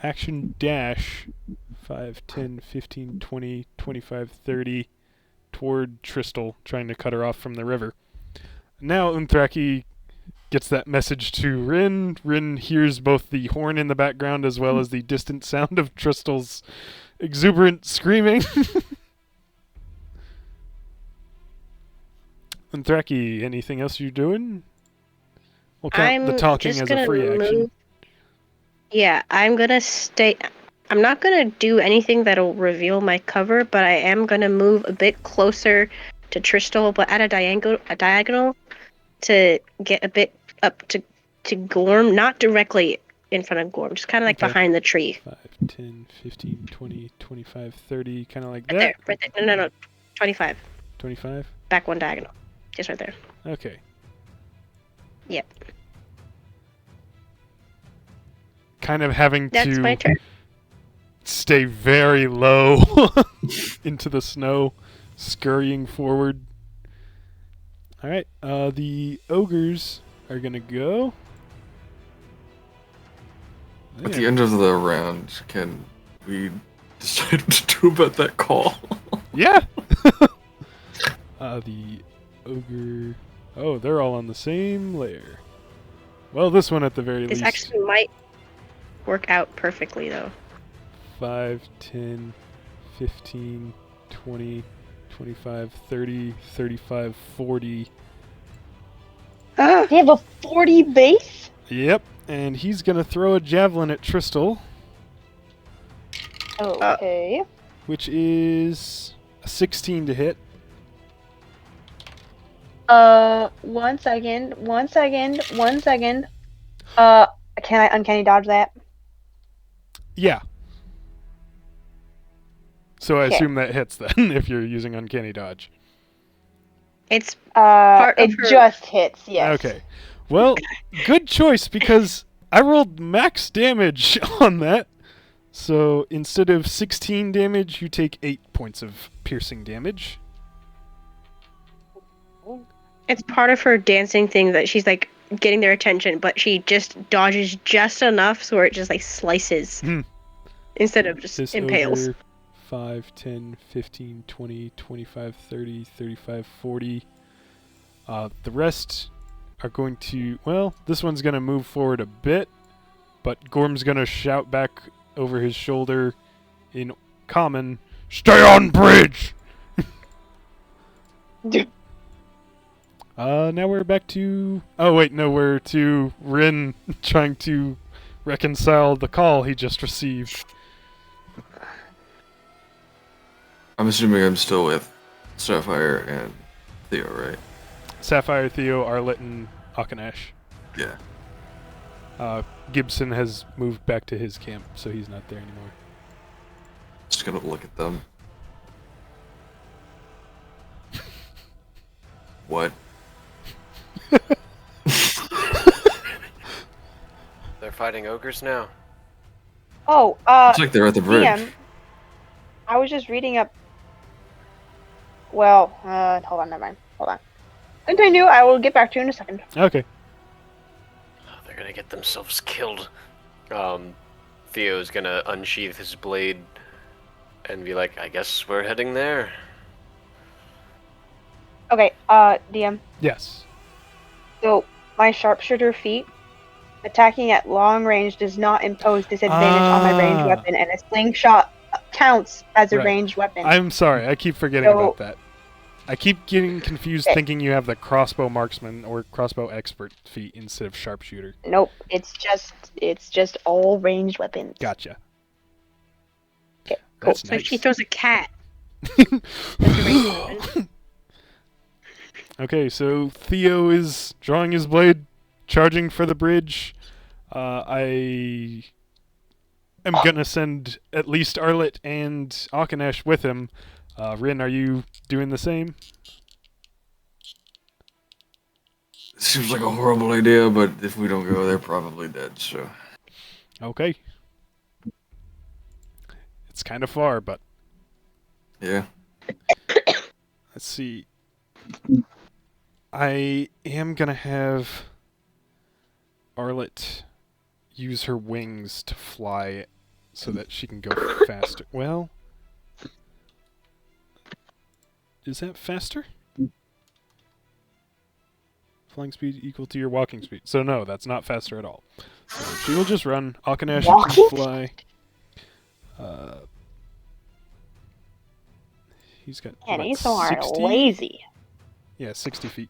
action dash 5, 10, 15, 20, 25, 30 toward Tristal, trying to cut her off from the river. Now Unthraki gets that message to Rin. Rin hears both the horn in the background as well as the distant sound of Tristal's exuberant screaming. Unthraki, anything else you're doing? We'll count the I'm talking just as a gonna free action. move. Yeah, I'm gonna stay. I'm not gonna do anything that'll reveal my cover, but I am gonna move a bit closer to Tristal, but at a diagonal to get a bit up to Gorm, not directly in front of Gorm, just kind of like Okay. behind the tree. 5, 10, 15, 20, 25, 30, kind of like Right that. there, right there. No, 25. 25? Back one diagonal. Just right there. Okay. Yep. Kind of having That's my to turn. stay very low into the snow, scurrying forward. Alright, the ogres are gonna go. At the end of the round, can we decide what to do about that call? Yeah! The ogre... Oh, they're all on the same layer. Well, this one at the very This least. actually might work out perfectly, though. 5, 10, 15, 20, 25, 30, 35, 40. Ah! They have a 40 base? Yep, and he's gonna throw a javelin at Tristal, Okay. which is a 16 to hit. One second. Can I uncanny dodge that? Yeah. So I Okay. assume that hits then, if you're using Uncanny Dodge. It's of It her- just hits, yes. Okay. Well, good choice, because I rolled max damage on that. So instead of 16 damage, you take 8 points of piercing damage. it's part of her dancing thing that she's like getting their attention, but she just dodges just enough so where it just like slices Hmm. instead of just This impales. ogre, 5, 10, 15, 20, 25, 30, 35, 40. The rest are going to... Well, this one's going to move forward a bit, but Gorm's going to shout back over his shoulder in common, "Stay on bridge!" Now we're back to... Oh, wait, no, we're to Rin trying to reconcile the call he just received. I'm assuming I'm still with Sapphire and Theo, right? Sapphire, Theo, Arlet, and Akanash. Yeah. Gibson has moved back to his camp, so he's not there anymore. Just gonna look at them. What? They're fighting ogres now. Oh, Looks like they're at the bridge. DM, I was just reading up. Well, hold on, never mind. Hold on. Continue. I will get back to you in a second. Okay. Oh, they're gonna get themselves killed. Theo's gonna unsheath his blade and be like, I guess we're heading there. Okay, DM. Yes. So, my sharpshooter feat, attacking at long range does not impose disadvantage on my ranged weapon, and a slingshot counts as a Right. ranged weapon. I'm sorry, I keep forgetting So- about that. I keep getting confused Okay. thinking you have the crossbow marksman or crossbow expert feat instead of sharpshooter. Nope, it's just all ranged weapons. Gotcha. Okay, cool. That's It's like nice. she throws a cat. That's a ranged weapon. Okay, so Theo is drawing his blade, charging for the bridge. I am gonna send at least Arlet and Akanesh with him. Rin, are you doing the same? Seems like a horrible idea, but if we don't go, they're probably dead, so. Okay. It's kind of far, but Yeah. let's see. I am gonna have Arlet use her wings to fly so that she can go faster. Well, is that faster? Flying speed equal to your walking speed. So no, that's not faster at all. So she will just run. Akanesh Walking? can fly. He's got Man, what, he's so 60? lazy. Yeah, 60 feet.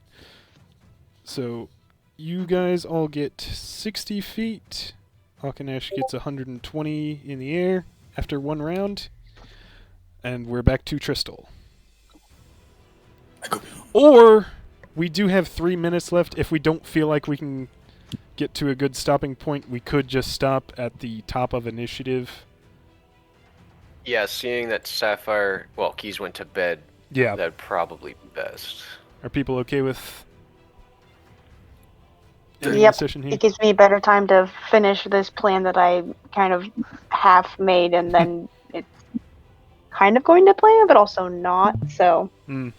So you guys all get 60 feet. Akanesh gets 120 in the air after one round. And we're back to Tristal. I could be. Or we do have 3 minutes left. If we don't feel like we can get to a good stopping point, we could just stop at the top of initiative. Yeah, seeing that Sapphire, well, Keys went to bed, Yeah. that'd probably be best. Are people okay with ending Yep. the session here? It gives me better time to finish this plan that I kind of half made, and then it's kind of going to plan, but also not. So Mm.